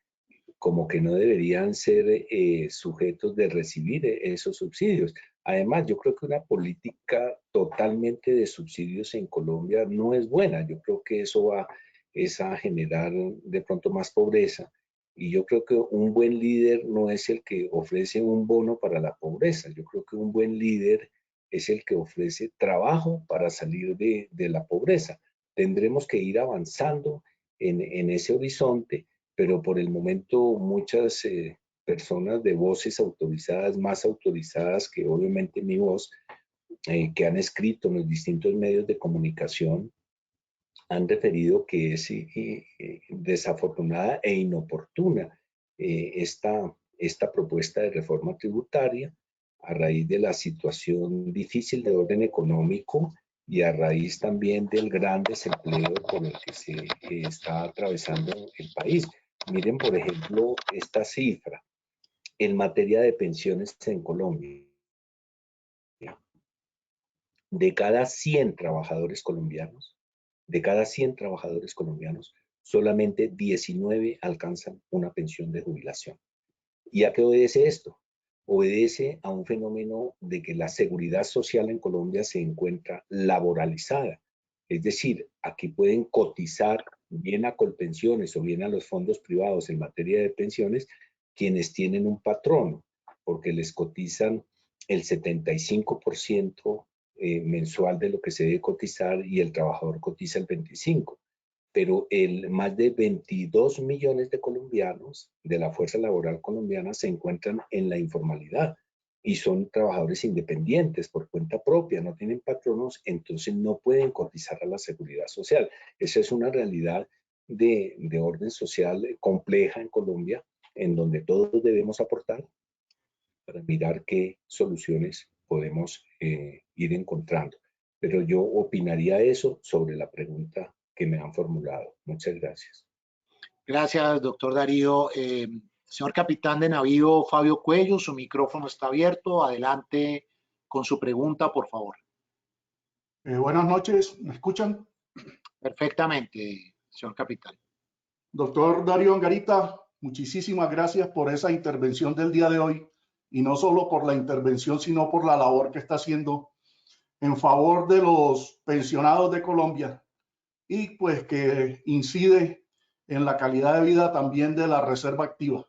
como que no deberían ser sujetos de recibir esos subsidios. Además, yo creo que una política totalmente de subsidios en Colombia no es buena. Yo creo que eso va a generar de pronto más pobreza. Y yo creo que un buen líder no es el que ofrece un bono para la pobreza. Yo creo que un buen líder es el que ofrece trabajo para salir de la pobreza. Tendremos que ir avanzando en ese horizonte, pero por el momento muchas personas de voces autorizadas, más autorizadas que obviamente mi voz, que han escrito en los distintos medios de comunicación, han referido que es desafortunada e inoportuna esta propuesta de reforma tributaria a raíz de la situación difícil de orden económico y a raíz también del gran desempleo por el que se está atravesando el país. Miren, por ejemplo, esta cifra en materia de pensiones en Colombia. De cada 100 trabajadores colombianos, solamente 19 alcanzan una pensión de jubilación. ¿Y a qué obedece esto? Obedece a un fenómeno de que la seguridad social en Colombia se encuentra laboralizada. Es decir, aquí pueden cotizar bien a Colpensiones o bien a los fondos privados en materia de pensiones quienes tienen un patrono, porque les cotizan el 75% mensual de lo que se debe cotizar y el trabajador cotiza el 25%. Pero más de 22 millones de colombianos de la fuerza laboral colombiana se encuentran en la informalidad y son trabajadores independientes por cuenta propia, no tienen patronos, entonces no pueden cotizar a la seguridad social. Esa es una realidad de orden social compleja en Colombia, en donde todos debemos aportar para mirar qué soluciones podemos ir encontrando. Pero yo opinaría eso sobre la pregunta que me han formulado. Muchas gracias. Gracias, doctor Darío. Señor capitán de navío Fabio Cuello, su micrófono está abierto. Adelante con su pregunta, por favor. Buenas noches, ¿me escuchan? Perfectamente, señor capitán. Doctor Darío Angarita, muchísimas gracias por esa intervención del día de hoy, y no solo por la intervención, sino por la labor que está haciendo en favor de los pensionados de Colombia, y pues que incide en la calidad de vida también de la reserva activa,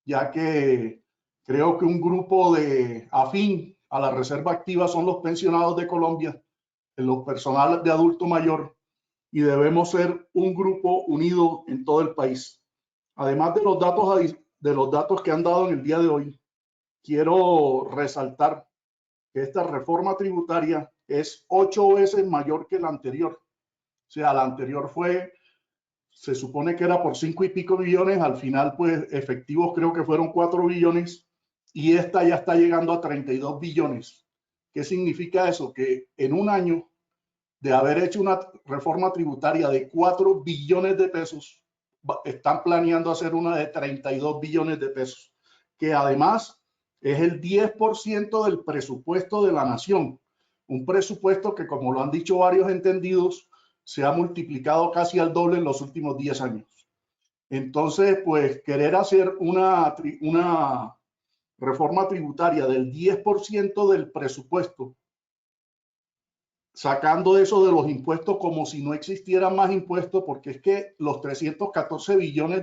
ya que creo que un grupo afín a la reserva activa son los pensionados de Colombia, los personales de adulto mayor, y debemos ser un grupo unido en todo el país. Además de los datos que han dado en el día de hoy, quiero resaltar que esta reforma tributaria es 8 veces mayor que la anterior. O sea, la anterior fue se supone que era por 5 y pico billones, al final pues efectivos creo que fueron 4 billones y esta ya está llegando a 32 billones. ¿Qué significa eso? Que en un año de haber hecho una reforma tributaria de 4 billones de pesos, están planeando hacer una de 32 billones de pesos, que además es el 10% del presupuesto de la nación. Un presupuesto que, como lo han dicho varios entendidos, se ha multiplicado casi al doble en los últimos 10 años. Entonces, pues querer hacer una reforma tributaria del 10% del presupuesto, sacando eso de los impuestos como si no existieran más impuestos, porque es que los 314 billones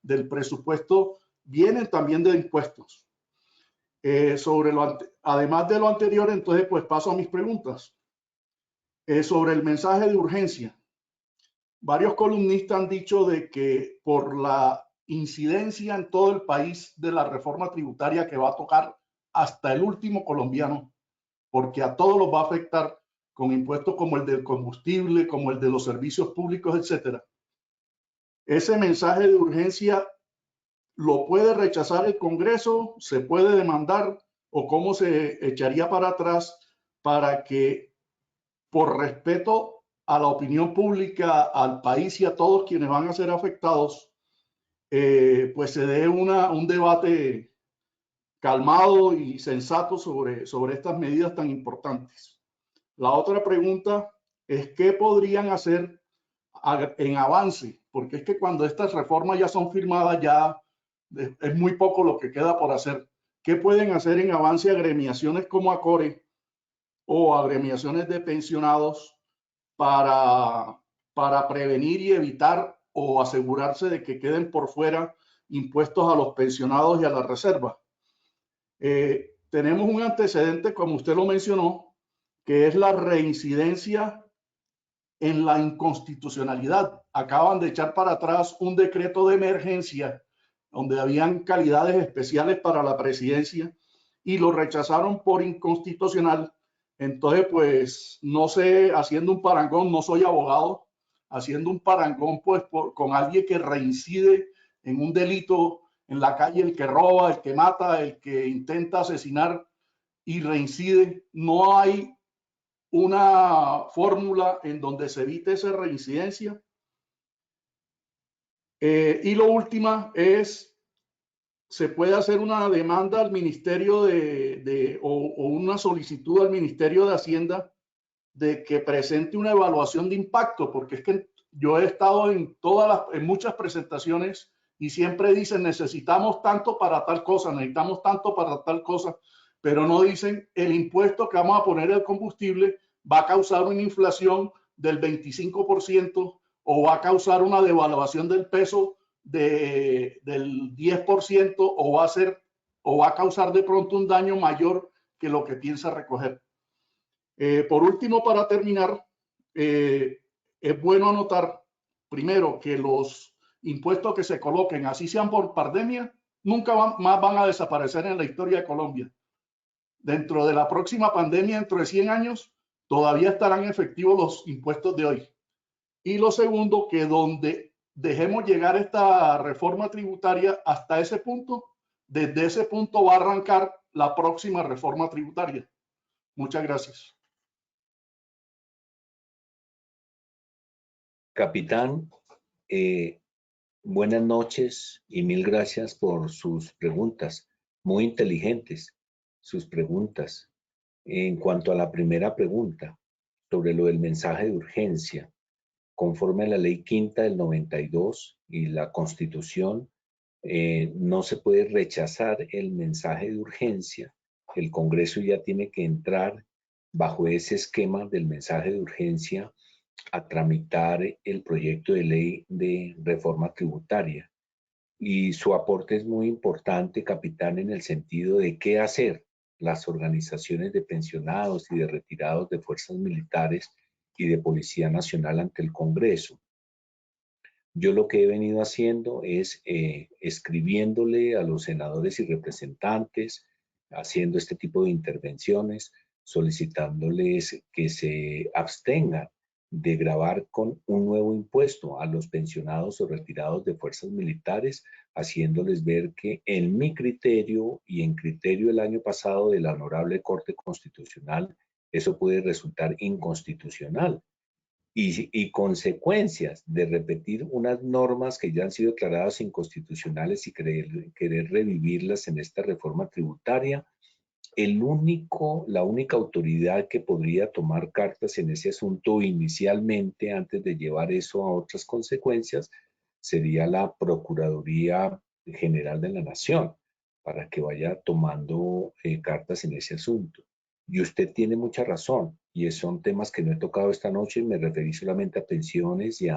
del presupuesto vienen también de impuestos. Además de lo anterior, entonces pues paso a mis preguntas. Sobre el mensaje de urgencia. Varios columnistas han dicho de que por la incidencia en todo el país de la reforma tributaria que va a tocar hasta el último colombiano, porque a todos los va a afectar con impuestos como el del combustible, como el de los servicios públicos, etcétera. Ese mensaje de urgencia lo puede rechazar el Congreso, se puede demandar o cómo se echaría para atrás para que, por respeto a la opinión pública, al país y a todos quienes van a ser afectados, pues se dé un debate calmado y sensato sobre estas medidas tan importantes. La otra pregunta es qué podrían hacer en avance, porque es que cuando estas reformas ya son firmadas ya es muy poco lo que queda por hacer. ¿Qué pueden hacer en avance agremiaciones como ACORE o agremiaciones de pensionados para prevenir y evitar o asegurarse de que queden por fuera impuestos a los pensionados y a la reserva? Tenemos un antecedente, como usted lo mencionó, que es la reincidencia en la inconstitucionalidad. Acaban de echar para atrás un decreto de emergencia donde habían calidades especiales para la presidencia y lo rechazaron por inconstitucional. Entonces, pues, no sé, haciendo un parangón, no soy abogado, haciendo un parangón, pues, con alguien que reincide en un delito en la calle, el que roba, el que mata, el que intenta asesinar y reincide, no hay una fórmula en donde se evite esa reincidencia. Y lo última es, se puede hacer una demanda al Ministerio o una solicitud al Ministerio de Hacienda de que presente una evaluación de impacto, porque es que yo he estado en muchas presentaciones y siempre dicen necesitamos tanto para tal cosa, necesitamos tanto para tal cosa, pero no dicen el impuesto que vamos a poner al combustible va a causar una inflación del 25% o va a causar una devaluación del peso del 10% o va a causar de pronto un daño mayor que lo que piensa recoger. Por último, para terminar, es bueno anotar primero que los impuestos que se coloquen, así sean por pandemia, nunca más van a desaparecer en la historia de Colombia. Dentro de la próxima pandemia, dentro de 100 años, todavía estarán efectivos los impuestos de hoy. Y lo segundo, que donde dejemos llegar esta reforma tributaria hasta ese punto, desde ese punto va a arrancar la próxima reforma tributaria. Muchas gracias. Capitán, buenas noches y mil gracias por sus preguntas. Muy inteligentes sus preguntas. En cuanto a la primera pregunta, sobre lo del mensaje de urgencia, conforme a la Ley Quinta del 92 y la Constitución, no se puede rechazar el mensaje de urgencia. El Congreso ya tiene que entrar bajo ese esquema del mensaje de urgencia a tramitar el proyecto de ley de reforma tributaria. Y su aporte es muy importante, capitán, en el sentido de qué hacer las organizaciones de pensionados y de retirados de fuerzas militares y de Policía Nacional ante el Congreso. Yo lo que he venido haciendo es escribiéndole a los senadores y representantes, haciendo este tipo de intervenciones, solicitándoles que se abstengan de gravar con un nuevo impuesto a los pensionados o retirados de fuerzas militares, haciéndoles ver que en mi criterio y en criterio el año pasado de la Honorable Corte Constitucional, eso puede resultar inconstitucional. Y consecuencias de repetir unas normas que ya han sido declaradas inconstitucionales y querer revivirlas en esta reforma tributaria, la única autoridad que podría tomar cartas en ese asunto inicialmente, antes de llevar eso a otras consecuencias, sería la Procuraduría General de la Nación, para que vaya tomando cartas en ese asunto. Y usted tiene mucha razón, y son temas que no he tocado esta noche, me referí solamente a pensiones y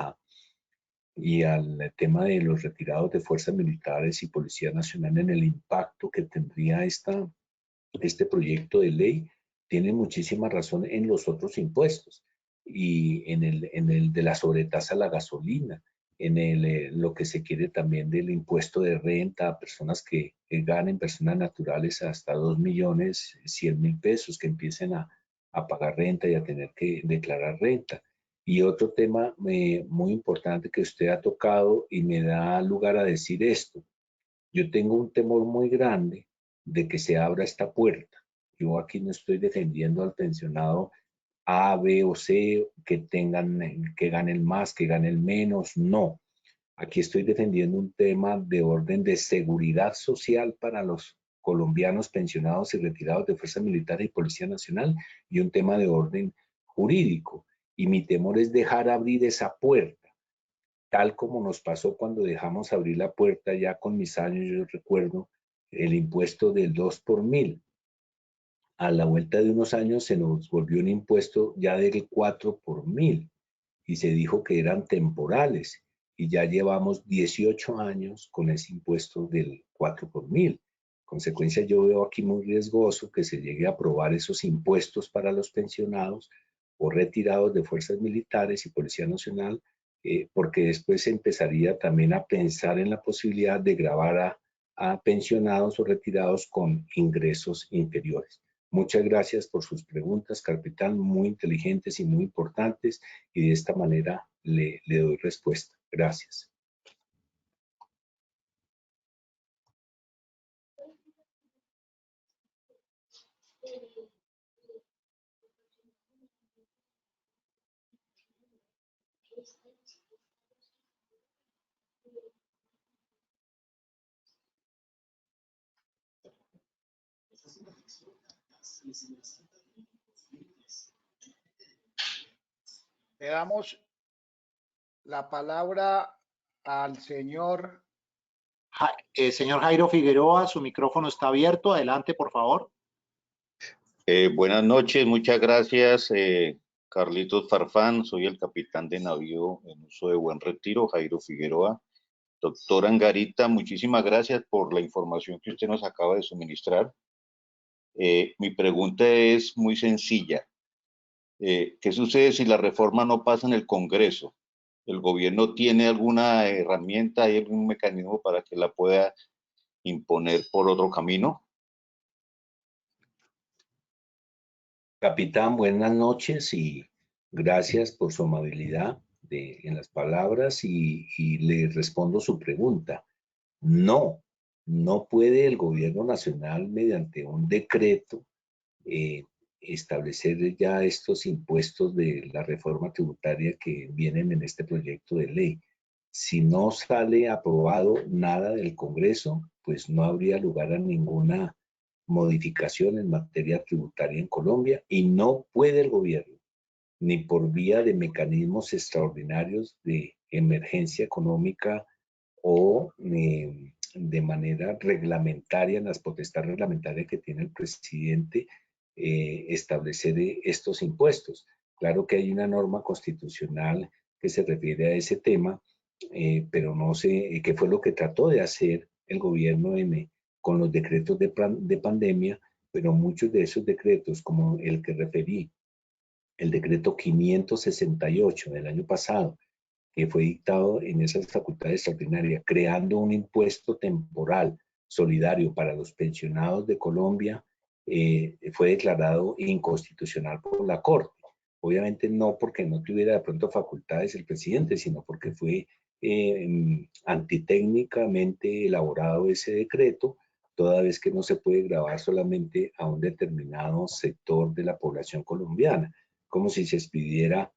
al tema de los retirados de fuerzas militares y Policía Nacional en el impacto que tendría este proyecto de ley. Tiene muchísima razón en los otros impuestos y en el de la sobretasa a la gasolina, lo que se quiere también del impuesto de renta a personas que ganen, personas naturales, hasta 2.100.000 pesos, que empiecen a pagar renta y a tener que declarar renta. Y otro tema muy importante que usted ha tocado y me da lugar a decir esto. Yo tengo un temor muy grande de que se abra esta puerta. Yo aquí no estoy defendiendo al pensionado A, B o C, que ganen más, que ganen menos, no. Aquí estoy defendiendo un tema de orden de seguridad social para los colombianos pensionados y retirados de Fuerza Militar y Policía Nacional, y un tema de orden jurídico. Y mi temor es dejar abrir esa puerta, tal como nos pasó cuando dejamos abrir la puerta ya con mis años. Yo recuerdo el impuesto del 2 por 1000. A la vuelta de unos años se nos volvió un impuesto ya del 4 por 1000 y se dijo que eran temporales, y ya llevamos 18 años con ese impuesto del 4 por 1000. Consecuencia, yo veo aquí muy riesgoso que se llegue a aprobar esos impuestos para los pensionados o retirados de fuerzas militares y Policía Nacional, porque después se empezaría también a pensar en la posibilidad de gravar a pensionados o retirados con ingresos inferiores. Muchas gracias por sus preguntas, capitán, muy inteligentes y muy importantes, y de esta manera le doy respuesta. Gracias. Le damos la palabra al señor. Señor Jairo Figueroa, su micrófono está abierto. Adelante, por favor. Buenas noches, muchas gracias, Carlitos Farfán. Soy el capitán de navío en uso de Buen Retiro, Jairo Figueroa. Doctor Angarita, muchísimas gracias por la información que usted nos acaba de suministrar. Mi pregunta es muy sencilla. ¿Qué sucede si la reforma no pasa en el Congreso? ¿El gobierno tiene alguna herramienta, hay algún mecanismo para que la pueda imponer por otro camino? Capitán, buenas noches y gracias por su amabilidad en las palabras, y le respondo su pregunta. No, no puede el gobierno nacional mediante un decreto establecer ya estos impuestos de la reforma tributaria que vienen en este proyecto de ley. Si no sale aprobado nada del Congreso, pues no habría lugar a ninguna modificación en materia tributaria en Colombia, y no puede el gobierno, ni por vía de mecanismos extraordinarios de emergencia económica o de manera reglamentaria, en las potestades reglamentarias que tiene el presidente, establecer estos impuestos. Claro que hay una norma constitucional que se refiere a ese tema, pero no sé qué fue lo que trató de hacer el gobierno con los decretos de pandemia, pero muchos de esos decretos, como el que referí, el decreto 568 del año pasado, que fue dictado en esas facultades extraordinarias, creando un impuesto temporal solidario para los pensionados de Colombia, fue declarado inconstitucional por la Corte. Obviamente no porque no tuviera de pronto facultades el presidente, sino porque fue antitécnicamente elaborado ese decreto, toda vez que no se puede gravar solamente a un determinado sector de la población colombiana, como si se expidiera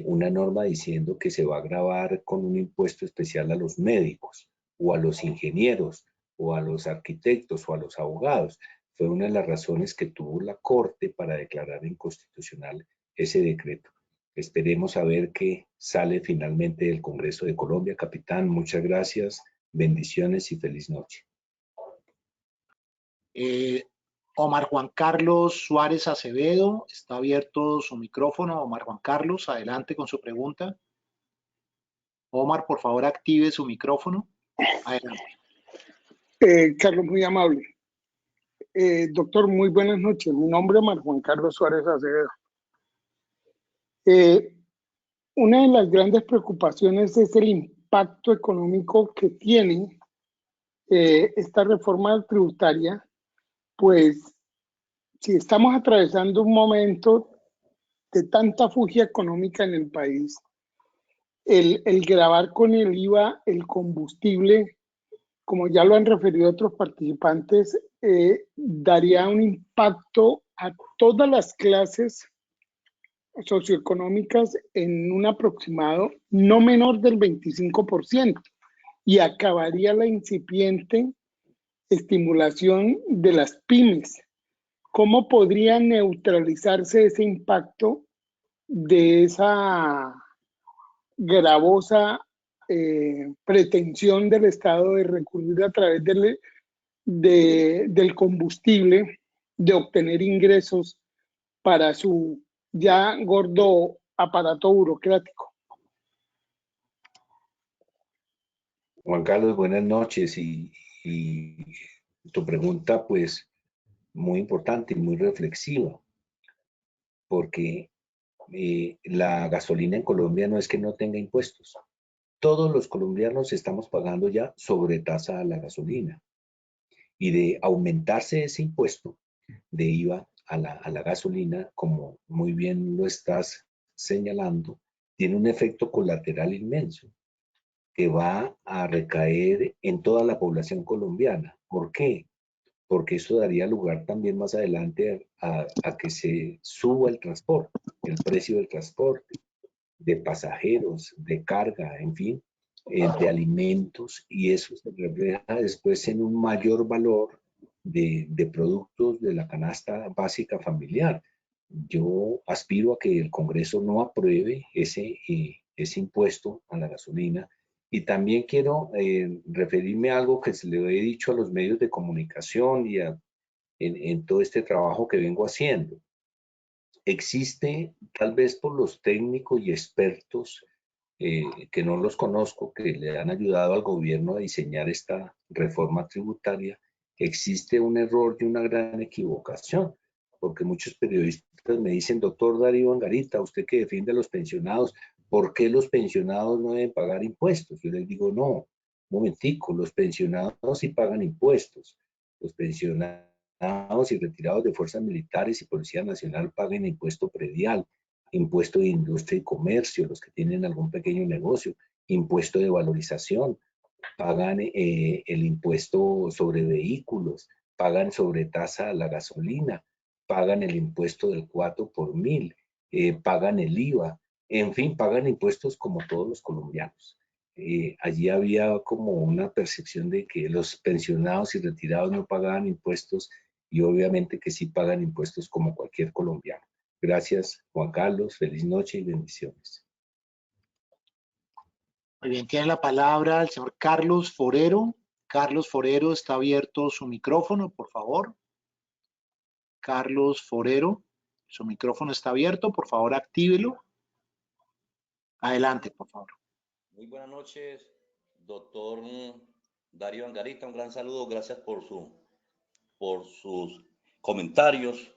una norma diciendo que se va a gravar con un impuesto especial a los médicos o a los ingenieros o a los arquitectos o a los abogados. Fue una de las razones que tuvo la Corte para declarar inconstitucional ese decreto. Esperemos a ver qué sale finalmente del Congreso de Colombia. Capitán, muchas gracias, bendiciones y feliz noche. Omar Juan Carlos Suárez Acevedo, está abierto su micrófono. Omar Juan Carlos, adelante con su pregunta. Omar, por favor, active su micrófono. Adelante. Carlos, muy amable. Doctor, muy buenas noches. Mi nombre es Omar Juan Carlos Suárez Acevedo. Una de las grandes preocupaciones es el impacto económico que tiene esta reforma tributaria, pues si estamos atravesando un momento de tanta fugia económica en el país, el gravar con el IVA el combustible, como ya lo han referido otros participantes, daría un impacto a todas las clases socioeconómicas en un aproximado no menor del 25% y acabaría la incipiente estimulación de las pymes. ¿Cómo podría neutralizarse ese impacto de esa gravosa pretensión del Estado de recurrir a través del combustible, de obtener ingresos para su ya gordo aparato burocrático? Juan Carlos, buenas noches y tu pregunta pues muy importante y muy reflexiva, porque la gasolina en Colombia no es que no tenga impuestos. Todos los colombianos estamos pagando ya sobretasa a la gasolina. Y de aumentarse ese impuesto de IVA a la gasolina, como muy bien lo estás señalando, tiene un efecto colateral inmenso que va a recaer en toda la población colombiana. ¿Por qué? Porque eso daría lugar también más adelante a que se suba el transporte, el precio del transporte, de pasajeros, de carga, en fin, de alimentos, y eso se refleja después en un mayor valor de productos de la canasta básica familiar. Yo aspiro a que el Congreso no apruebe ese impuesto a la gasolina. Y también quiero referirme a algo que se le he dicho a los medios de comunicación y en todo este trabajo que vengo haciendo. Existe, tal vez por los técnicos y expertos, que no los conozco, que le han ayudado al gobierno a diseñar esta reforma tributaria, existe un error y una gran equivocación, porque muchos periodistas me dicen, doctor Darío Angarita, usted que defiende a los pensionados, ¿por qué los pensionados no deben pagar impuestos? Yo les digo, no, un momentico, los pensionados sí pagan impuestos. Los pensionados y retirados de fuerzas militares y Policía Nacional pagan impuesto predial, impuesto de industria y comercio, los que tienen algún pequeño negocio, impuesto de valorización, pagan el impuesto sobre vehículos, pagan sobretasa a la gasolina, pagan el impuesto del 4 por 1000, pagan el IVA, en fin, pagan impuestos como todos los colombianos. Allí había como una percepción de que los pensionados y retirados no pagaban impuestos, y obviamente que sí pagan impuestos como cualquier colombiano. Gracias, Juan Carlos. Feliz noche y bendiciones. Muy bien, tiene la palabra el señor Carlos Forero. Carlos Forero, está abierto su micrófono, por favor. Carlos Forero, su micrófono está abierto, por favor, actívelo. Adelante, por favor. Muy buenas noches, doctor Darío Angarita. Un gran saludo, gracias por sus comentarios.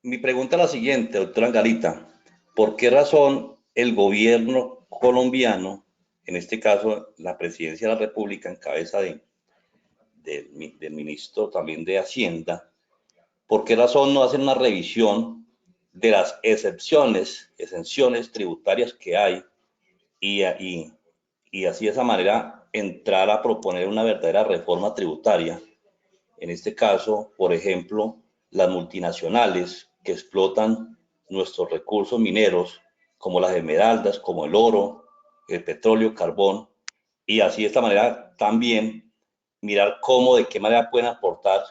Mi pregunta es la siguiente, doctor Angarita. ¿Por qué razón el gobierno colombiano, en este caso la Presidencia de la República en cabeza del ministro también de Hacienda, por qué razón no hacen una revisión de las exenciones tributarias que hay y así de esa manera entrar a proponer una verdadera reforma tributaria. En este caso, por ejemplo, las multinacionales que explotan nuestros recursos mineros, como las esmeraldas, como el oro, el petróleo, carbón, y así de esta manera también mirar cómo, de qué manera pueden aportar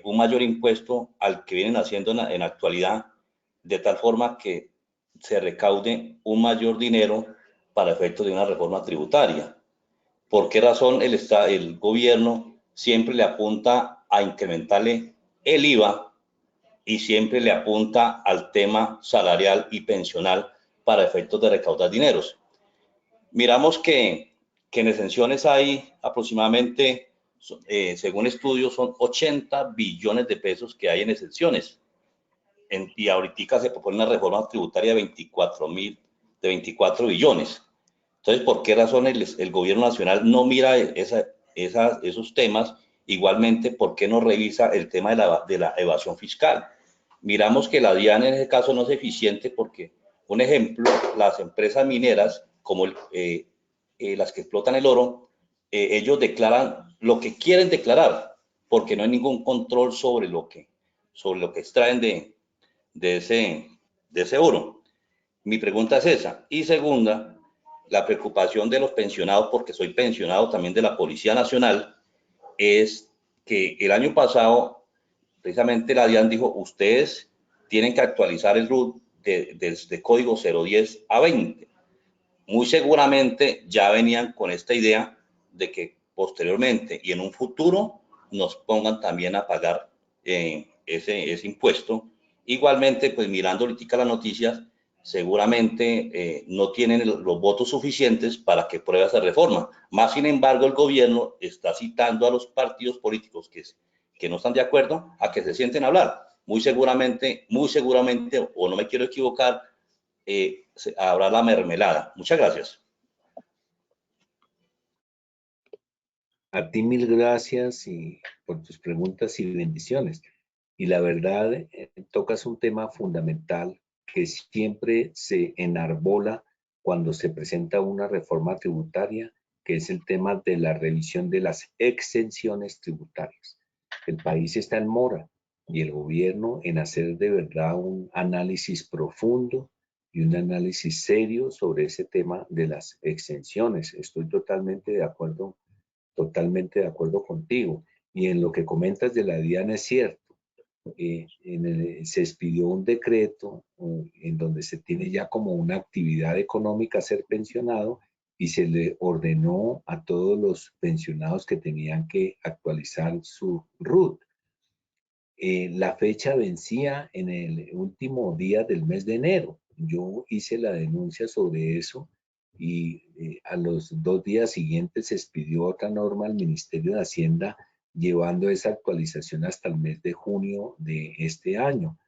un mayor impuesto al que vienen haciendo en la actualidad, de tal forma que se recaude un mayor dinero para efectos de una reforma tributaria. ¿Por qué razón el gobierno siempre le apunta a incrementarle el IVA y siempre le apunta al tema salarial y pensional para efectos de recaudar dineros? Miramos que en exenciones hay aproximadamente, según estudios, son 80 billones de pesos que hay en exenciones. Y ahorita se propone una reforma tributaria de 24 billones. Entonces, ¿por qué razón el gobierno nacional no mira esos temas? Igualmente, ¿por qué no revisa el tema de la evasión fiscal? Miramos que la DIAN en ese caso no es eficiente porque, un ejemplo, las empresas mineras, como las que explotan el oro, ellos declaran lo que quieren declarar, porque no hay ningún control sobre lo que extraen de ese oro. Mi pregunta es esa. Y segunda, la preocupación de los pensionados, porque soy pensionado también de la Policía Nacional, es que el año pasado, precisamente la DIAN dijo, ustedes tienen que actualizar el RUT de código 010 a 20. Muy seguramente ya venían con esta idea de que posteriormente y en un futuro nos pongan también a pagar ese impuesto. Igualmente, pues mirando ahorita las noticias, seguramente no tienen los votos suficientes para que pruebe esa reforma. Más sin embargo, el gobierno está citando a los partidos políticos que no están de acuerdo a que se sienten a hablar. Muy seguramente, o no me quiero equivocar, habrá la mermelada. Muchas gracias. A ti mil gracias y por tus preguntas y bendiciones. Y la verdad, tocas un tema fundamental que siempre se enarbola cuando se presenta una reforma tributaria, que es el tema de la revisión de las exenciones tributarias. El país está en mora y el gobierno en hacer de verdad un análisis profundo y un análisis serio sobre ese tema de las exenciones. Estoy totalmente de acuerdo contigo. Y en lo que comentas de la DIAN es cierto. Se expidió un decreto en donde se tiene ya como una actividad económica ser pensionado y se le ordenó a todos los pensionados que tenían que actualizar su RUT. La fecha vencía en el último día del mes de enero. Yo hice la denuncia sobre eso y a los 2 días siguientes se expidió otra norma al Ministerio de Hacienda llevando esa actualización hasta el mes de junio de este año.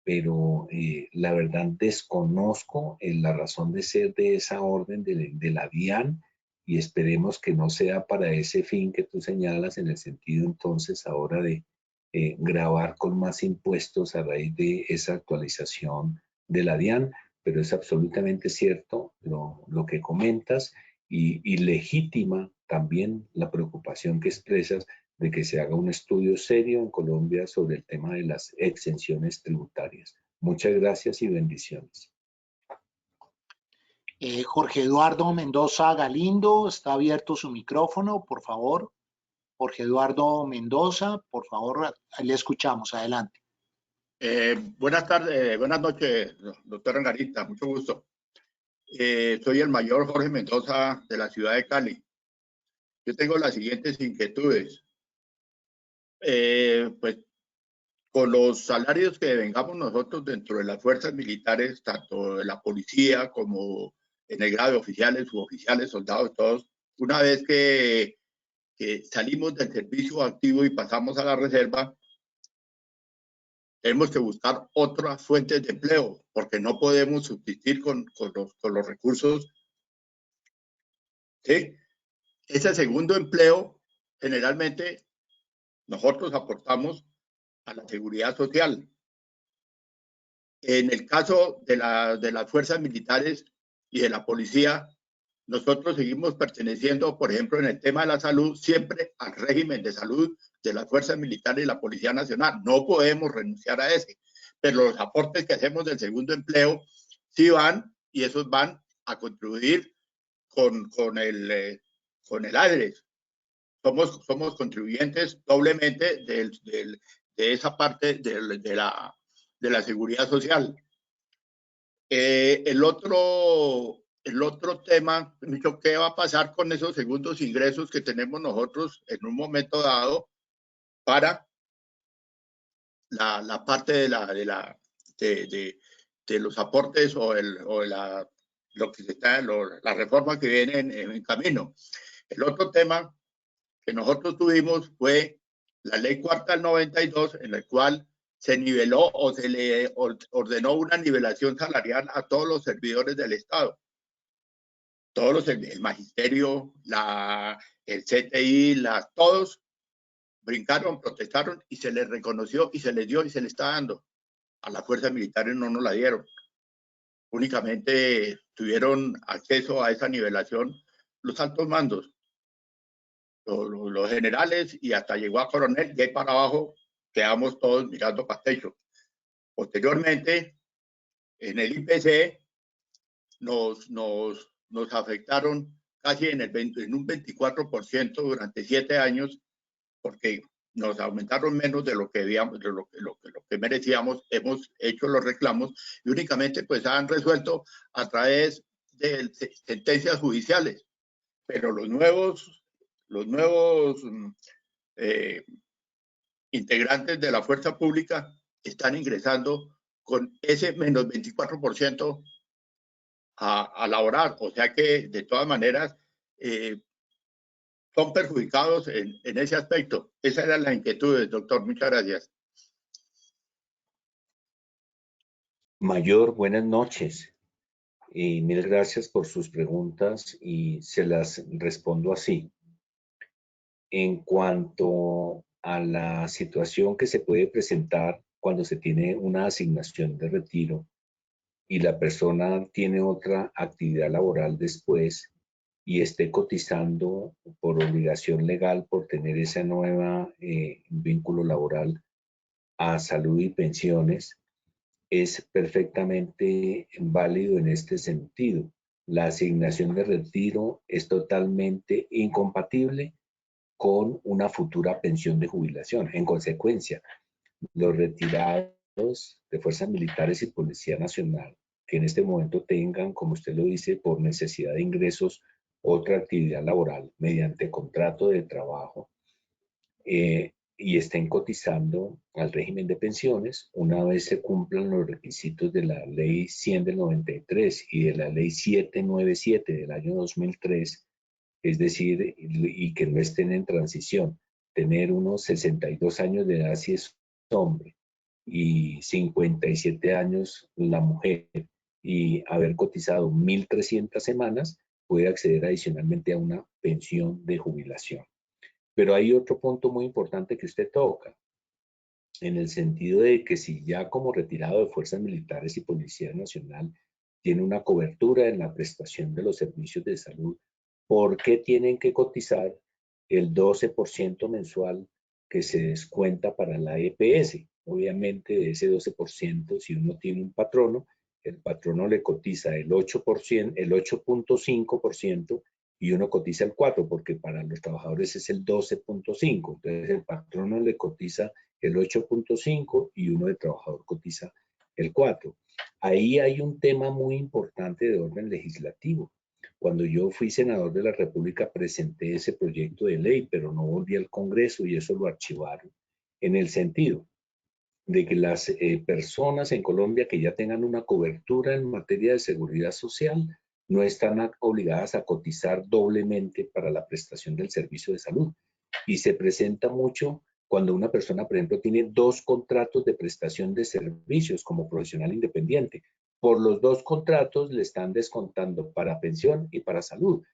Pero la verdad desconozco la razón de ser de esa orden de la DIAN y esperemos que no sea para ese fin que tú señalas en el sentido entonces ahora de gravar con más impuestos a raíz de esa actualización de la DIAN, pero es absolutamente cierto lo que comentas y legítima también la preocupación que expresas de que se haga un estudio serio en Colombia sobre el tema de las exenciones tributarias. Muchas gracias y bendiciones. Jorge Eduardo Mendoza Galindo, está abierto su micrófono, por favor. Jorge Eduardo Mendoza, por favor, le escuchamos. Adelante. Buenas tardes, buenas noches, doctor Angarita, mucho gusto. Soy el mayor Jorge Mendoza de la ciudad de Cali. Yo tengo las siguientes inquietudes. Pues con los salarios que devengamos nosotros dentro de las fuerzas militares, tanto de la policía como en el grado de oficiales, suboficiales, soldados, todos, una vez que salimos del servicio activo y pasamos a la reserva, tenemos que buscar otras fuentes de empleo, porque no podemos subsistir con los recursos. ¿Sí? Ese segundo empleo, generalmente, nosotros aportamos a la seguridad social. En el caso de las fuerzas militares y de la policía, nosotros seguimos perteneciendo, por ejemplo, en el tema de la salud, siempre al régimen de salud de las fuerzas militares y la Policía Nacional. No podemos renunciar a ese, pero los aportes que hacemos del segundo empleo sí van, y esos van a contribuir con el ADRES. Somos contribuyentes doblemente de esa parte de la seguridad social. El otro tema, ¿qué va a pasar con esos segundos ingresos que tenemos nosotros en un momento dado para la parte de los aportes la reforma que viene en camino? El otro tema que nosotros tuvimos fue la ley cuarta del 92, en la cual se niveló o se le ordenó una nivelación salarial a todos los servidores del Estado. El magisterio, el CTI, todos brincaron, protestaron y se les reconoció y se les dio y se les está dando. A las fuerzas militares no nos la dieron. Únicamente tuvieron acceso a esa nivelación los altos mandos, los generales, y hasta llegó a coronel, y ahí para abajo quedamos todos mirando para el techo. Posteriormente, en el IPC nos afectaron casi en un 24% durante 7 años, porque nos aumentaron menos de lo que debíamos, de lo que merecíamos. Hemos hecho los reclamos y únicamente pues han resuelto a través de sentencias judiciales. Pero los nuevos integrantes de la fuerza pública están ingresando con ese menos 24% a laborar. O sea que de todas maneras son perjudicados en ese aspecto. Esa era la inquietud, doctor. Muchas gracias. Mayor, buenas noches. Y mil gracias por sus preguntas y se las respondo así. En cuanto a la situación que se puede presentar cuando se tiene una asignación de retiro y la persona tiene otra actividad laboral después y esté cotizando por obligación legal por tener ese nuevo vínculo laboral a salud y pensiones, es perfectamente válido en este sentido. La asignación de retiro es totalmente incompatible con una futura pensión de jubilación. En consecuencia, los retirados de fuerzas militares y Policía Nacional que en este momento tengan, como usted lo dice, por necesidad de ingresos, otra actividad laboral mediante contrato de trabajo y estén cotizando al régimen de pensiones, una vez se cumplan los requisitos de la Ley 100 del 93 y de la Ley 797 del año 2003, es decir, y que no estén en transición, tener unos 62 años de edad si es hombre y 57 años la mujer y haber cotizado 1.300 semanas, puede acceder adicionalmente a una pensión de jubilación. Pero hay otro punto muy importante que usted toca, en el sentido de que si ya como retirado de Fuerzas Militares y Policía Nacional tiene una cobertura en la prestación de los servicios de salud, ¿por qué tienen que cotizar el 12% mensual que se descuenta para la EPS? Obviamente de ese 12%, si uno tiene un patrono, el patrono le cotiza el 8%, el 8.5% y uno cotiza el 4%, porque para los trabajadores es el 12.5%. Entonces el patrono le cotiza el 8.5% y uno de trabajador cotiza el 4%. Ahí hay un tema muy importante de orden legislativo. Cuando yo fui senador de la República presenté ese proyecto de ley, pero no volví al Congreso y eso lo archivaron, en el sentido de que las personas en Colombia que ya tengan una cobertura en materia de seguridad social no están obligadas a cotizar doblemente para la prestación del servicio de salud. Y se presenta mucho cuando una persona, por ejemplo, tiene 2 contratos de prestación de servicios como profesional independiente. Por los 2 contratos le están descontando para pensión y para salud.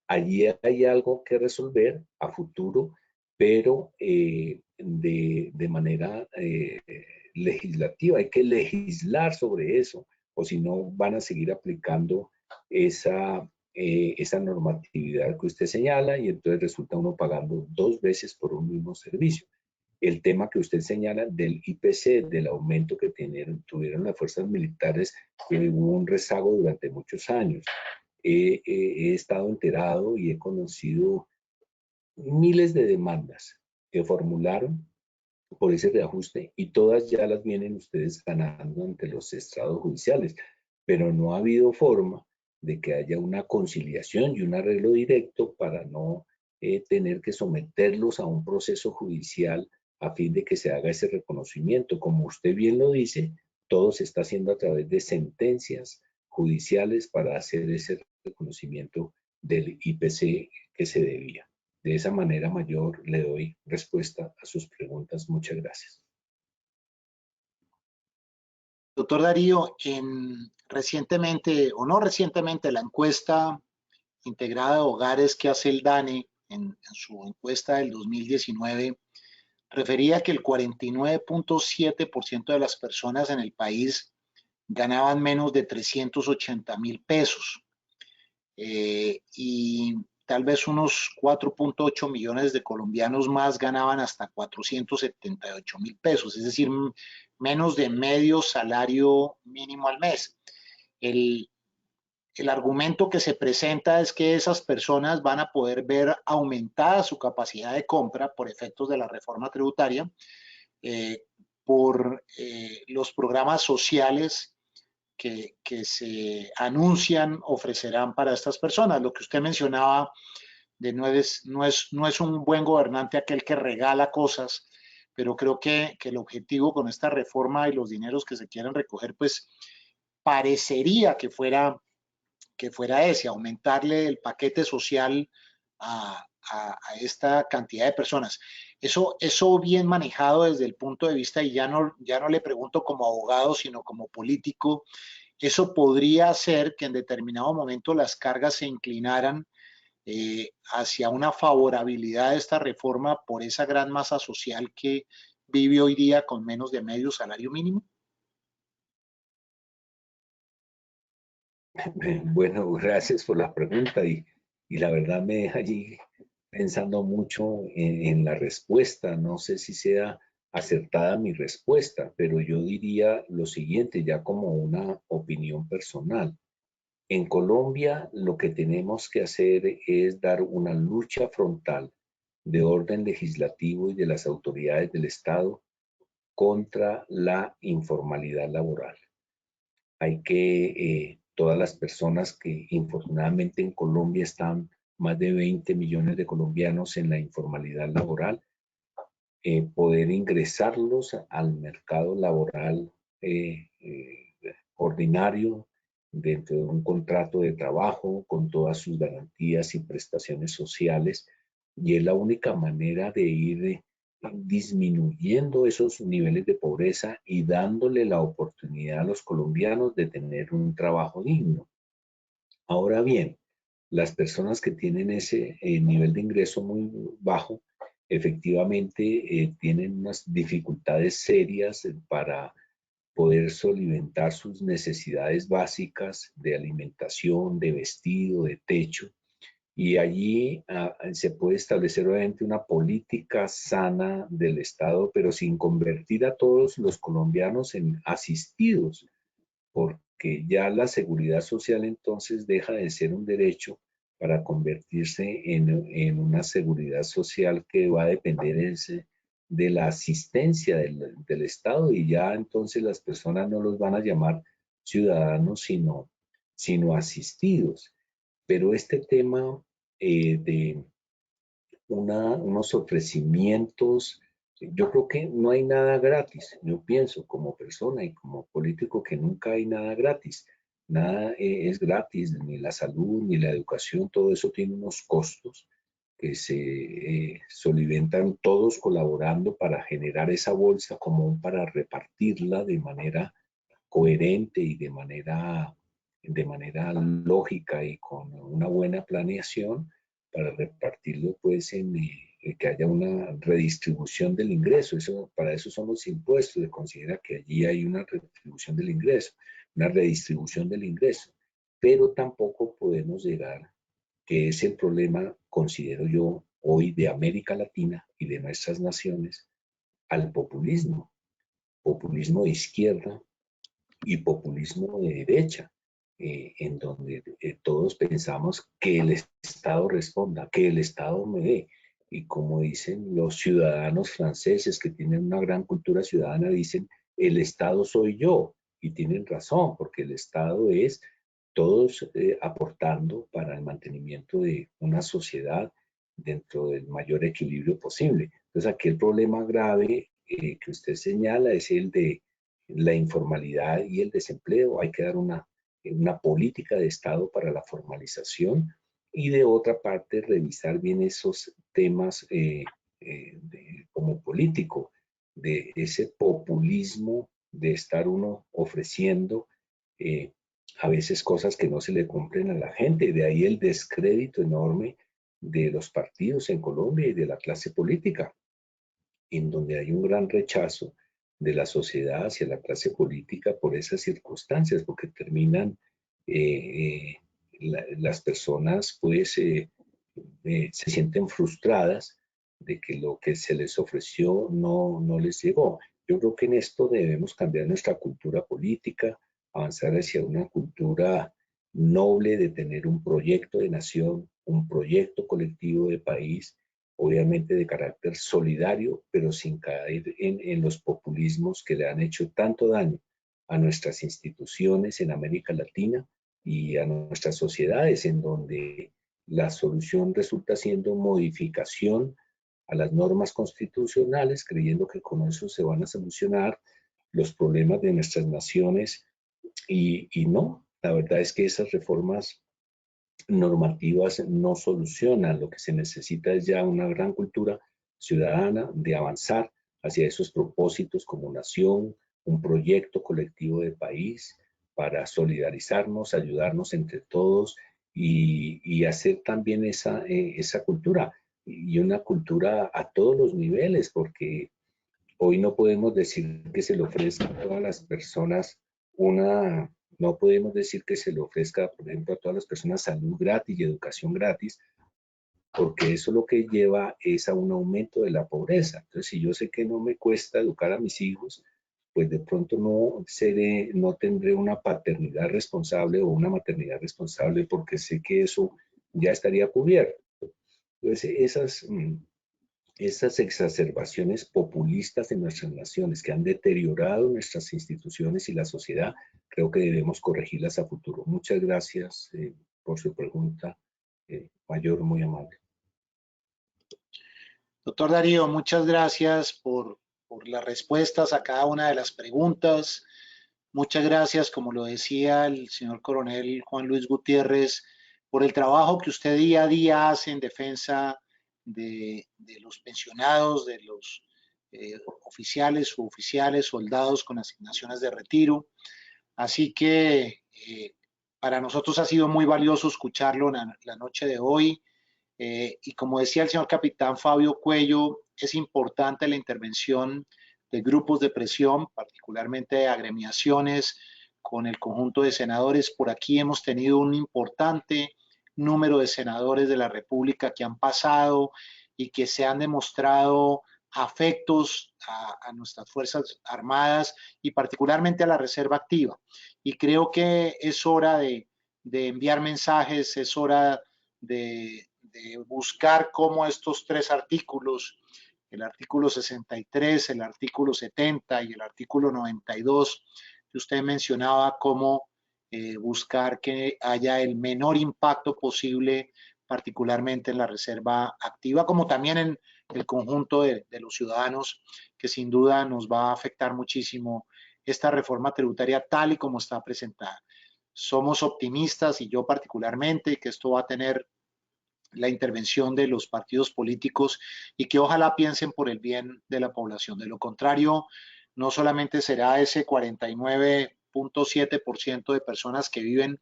Allí hay algo que resolver a futuro, pero de manera legislativa, hay que legislar sobre eso, o si no van a seguir aplicando esa normatividad que usted señala y entonces resulta uno pagando 2 veces por un mismo servicio. El tema que usted señala del IPC, del aumento que tuvieron las fuerzas militares, que hubo un rezago durante muchos años. He estado enterado y he conocido miles de demandas que formularon por ese reajuste y todas ya las vienen ustedes ganando ante los estrados judiciales, pero no ha habido forma de que haya una conciliación y un arreglo directo para no tener que someterlos a un proceso judicial a fin de que se haga ese reconocimiento. Como usted bien lo dice, todo se está haciendo a través de sentencias judiciales para hacer ese reconocimiento del IPC que se debía. De esa manera mayor le doy respuesta a sus preguntas. Muchas gracias. Doctor Darío, recientemente o no recientemente, la encuesta integrada de hogares que hace el DANE en su encuesta del 2019 refería que el 49.7% de las personas en el país ganaban menos de 380.000 pesos. Y tal vez unos 4.8 millones de colombianos más ganaban hasta 478.000 pesos, es decir, menos de medio salario mínimo al mes. El argumento que se presenta es que esas personas van a poder ver aumentada su capacidad de compra por efectos de la reforma tributaria, por los programas sociales que se anuncian, ofrecerán para estas personas. Lo que usted mencionaba de no es un buen gobernante aquel que regala cosas, pero creo que el objetivo con esta reforma y los dineros que se quieren recoger, pues parecería que fuera ese, aumentarle el paquete social a esta cantidad de personas. Eso bien manejado desde el punto de vista, y ya no le pregunto como abogado, sino como político, eso podría hacer que en determinado momento las cargas se inclinaran hacia una favorabilidad de esta reforma por esa gran masa social que vive hoy día con menos de medio salario mínimo. Bueno, gracias por la pregunta y la verdad me deja allí pensando mucho en la respuesta. No sé si sea acertada mi respuesta, pero yo diría lo siguiente, ya como una opinión personal. En Colombia lo que tenemos que hacer es dar una lucha frontal de orden legislativo y de las autoridades del Estado contra la informalidad laboral. Hay que, todas las personas que infortunadamente en Colombia están, más de 20 millones de colombianos en la informalidad laboral, poder ingresarlos al mercado laboral ordinario dentro de un contrato de trabajo con todas sus garantías y prestaciones sociales, y es la única manera de ir disminuyendo esos niveles de pobreza y dándole la oportunidad a los colombianos de tener un trabajo digno. Ahora bien, las personas que tienen ese nivel de ingreso muy bajo, efectivamente tienen unas dificultades serias para poder solventar sus necesidades básicas de alimentación, de vestido, de techo. Y allí se puede establecer obviamente una política sana del Estado, pero sin convertir a todos los colombianos en asistidos, porque ya la seguridad social entonces deja de ser un derecho para convertirse en una seguridad social que va a depender de la asistencia del Estado, y ya entonces las personas no los van a llamar ciudadanos, sino asistidos. Pero este tema de unos ofrecimientos, yo creo que no hay nada gratis. Yo pienso como persona y como político que nunca hay nada gratis. Nada es gratis, ni la salud, ni la educación, todo eso tiene unos costos que se soliventan todos colaborando para generar esa bolsa común, para repartirla de manera coherente y de manera lógica y con una buena planeación para repartirlo pues en que haya una redistribución del ingreso. Para eso son los impuestos. Se considera que allí hay una redistribución del ingreso, una redistribución del ingreso. Pero tampoco podemos llegar, que es el problema, considero yo, hoy de América Latina y de nuestras naciones, al populismo. Populismo de izquierda y populismo de derecha, en donde todos pensamos que el Estado responda, que el Estado me dé. Y como dicen los ciudadanos franceses que tienen una gran cultura ciudadana, dicen, el Estado soy yo. Y tienen razón, porque el Estado es todos aportando para el mantenimiento de una sociedad dentro del mayor equilibrio posible. Entonces aquí el problema grave que usted señala es el de la informalidad y el desempleo. Hay que dar una política de Estado para la formalización y de otra parte revisar bien esos temas como político, de ese populismo de estar uno ofreciendo a veces cosas que no se le cumplen a la gente. De ahí el descrédito enorme de los partidos en Colombia y de la clase política, en donde hay un gran rechazo de la sociedad hacia la clase política por esas circunstancias, porque terminan las personas pues se sienten frustradas de que lo que se les ofreció no les llegó. Yo creo que en esto debemos cambiar nuestra cultura política, avanzar hacia una cultura noble de tener un proyecto de nación, un proyecto colectivo de país, obviamente de carácter solidario, pero sin caer en los populismos que le han hecho tanto daño a nuestras instituciones en América Latina y a nuestras sociedades, en donde la solución resulta siendo modificación a las normas constitucionales, creyendo que con eso se van a solucionar los problemas de nuestras naciones y no, la verdad es que esas reformas normativas no solucionan. Lo que se necesita es ya una gran cultura ciudadana de avanzar hacia esos propósitos como nación, un proyecto colectivo de país para solidarizarnos, ayudarnos entre todos y hacer también esa cultura y una cultura a todos los niveles, porque hoy no podemos decir que se le ofrezca a todas las personas no podemos decir que se le ofrezca, por ejemplo, a todas las personas salud gratis y educación gratis, porque eso lo que lleva es a un aumento de la pobreza. Entonces, si yo sé que no me cuesta educar a mis hijos, pues de pronto no tendré una paternidad responsable o una maternidad responsable porque sé que eso ya estaría cubierto. Entonces, esas exacerbaciones populistas en nuestras naciones que han deteriorado nuestras instituciones y la sociedad, creo que debemos corregirlas a futuro. Muchas gracias por su pregunta, Mayor, muy amable. Doctor Darío, muchas gracias por las respuestas a cada una de las preguntas. Muchas gracias, como lo decía el señor coronel Juan Luis Gutiérrez, por el trabajo que usted día a día hace en defensa de los pensionados, de los oficiales, suboficiales, soldados con asignaciones de retiro. Así que para nosotros ha sido muy valioso escucharlo la noche de hoy. Y como decía el señor capitán Fabio Cuello, es importante la intervención de grupos de presión, particularmente de agremiaciones, con el conjunto de senadores. Por aquí hemos tenido un importante número de senadores de la República que han pasado y que se han demostrado afectos a nuestras Fuerzas Armadas y particularmente a la Reserva Activa. Y creo que es hora de enviar mensajes, es hora de buscar cómo estos tres artículos, el artículo 63, el artículo 70 y el artículo 92, que usted mencionaba, cómo buscar que haya el menor impacto posible, particularmente en la Reserva Activa, como también en el conjunto de los ciudadanos, que sin duda nos va a afectar muchísimo esta reforma tributaria tal y como está presentada. Somos optimistas, y yo particularmente, que esto va a tener la intervención de los partidos políticos y que ojalá piensen por el bien de la población. De lo contrario, no solamente será ese 49.7% de personas que viven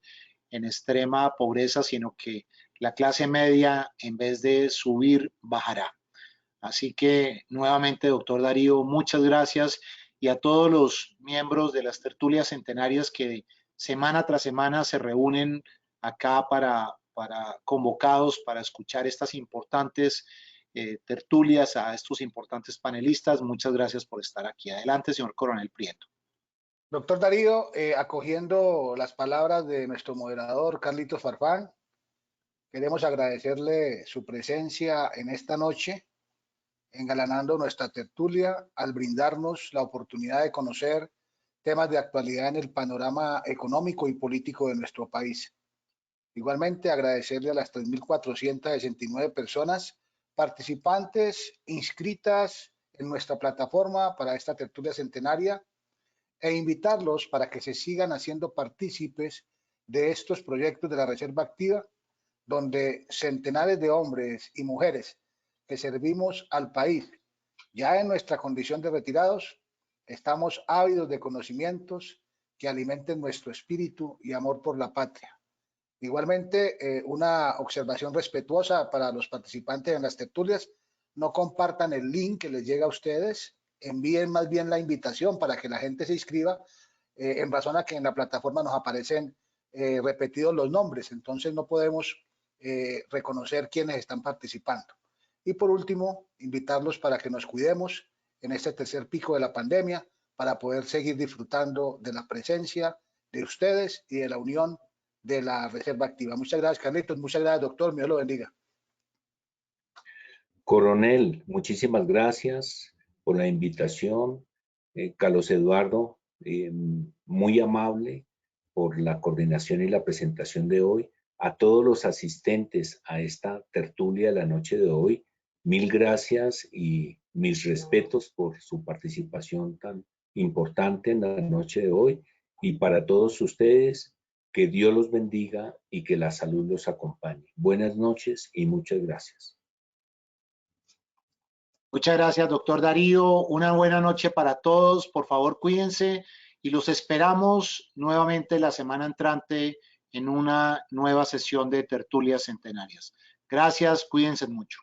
en extrema pobreza, sino que la clase media, en vez de subir, bajará. Así que nuevamente, doctor Darío, muchas gracias, y a todos los miembros de las tertulias centenarias que semana tras semana se reúnen acá para convocados para escuchar estas importantes tertulias, a estos importantes panelistas. Muchas gracias por estar aquí. Adelante, señor Coronel Prieto. Doctor Darío, acogiendo las palabras de nuestro moderador, Carlitos Farfán, queremos agradecerle su presencia en esta noche, engalanando nuestra tertulia al brindarnos la oportunidad de conocer temas de actualidad en el panorama económico y político de nuestro país. Igualmente, agradecerle a las 3.469 personas participantes inscritas en nuestra plataforma para esta tertulia centenaria e invitarlos para que se sigan haciendo partícipes de estos proyectos de la Reserva Activa, donde centenares de hombres y mujeres que servimos al país, ya en nuestra condición de retirados, estamos ávidos de conocimientos que alimenten nuestro espíritu y amor por la patria. Igualmente, una observación respetuosa para los participantes en las tertulias: no compartan el link que les llega a ustedes, envíen más bien la invitación para que la gente se inscriba, en razón a que en la plataforma nos aparecen repetidos los nombres, entonces no podemos reconocer quiénes están participando. Y por último, invitarlos para que nos cuidemos en este tercer pico de la pandemia, para poder seguir disfrutando de la presencia de ustedes y de la unión de la Reserva Activa. Muchas gracias, Carlitos. Muchas gracias, doctor. Dios lo bendiga. Coronel, muchísimas gracias por la invitación. Carlos Eduardo, muy amable por la coordinación y la presentación de hoy. A todos los asistentes a esta tertulia de la noche de hoy, mil gracias y mis respetos por su participación tan importante en la noche de hoy. Y para todos ustedes, que Dios los bendiga y que la salud los acompañe. Buenas noches y muchas gracias. Muchas gracias, doctor Darío. Una buena noche para todos. Por favor, cuídense y los esperamos nuevamente la semana entrante en una nueva sesión de tertulias centenarias. Gracias, cuídense mucho.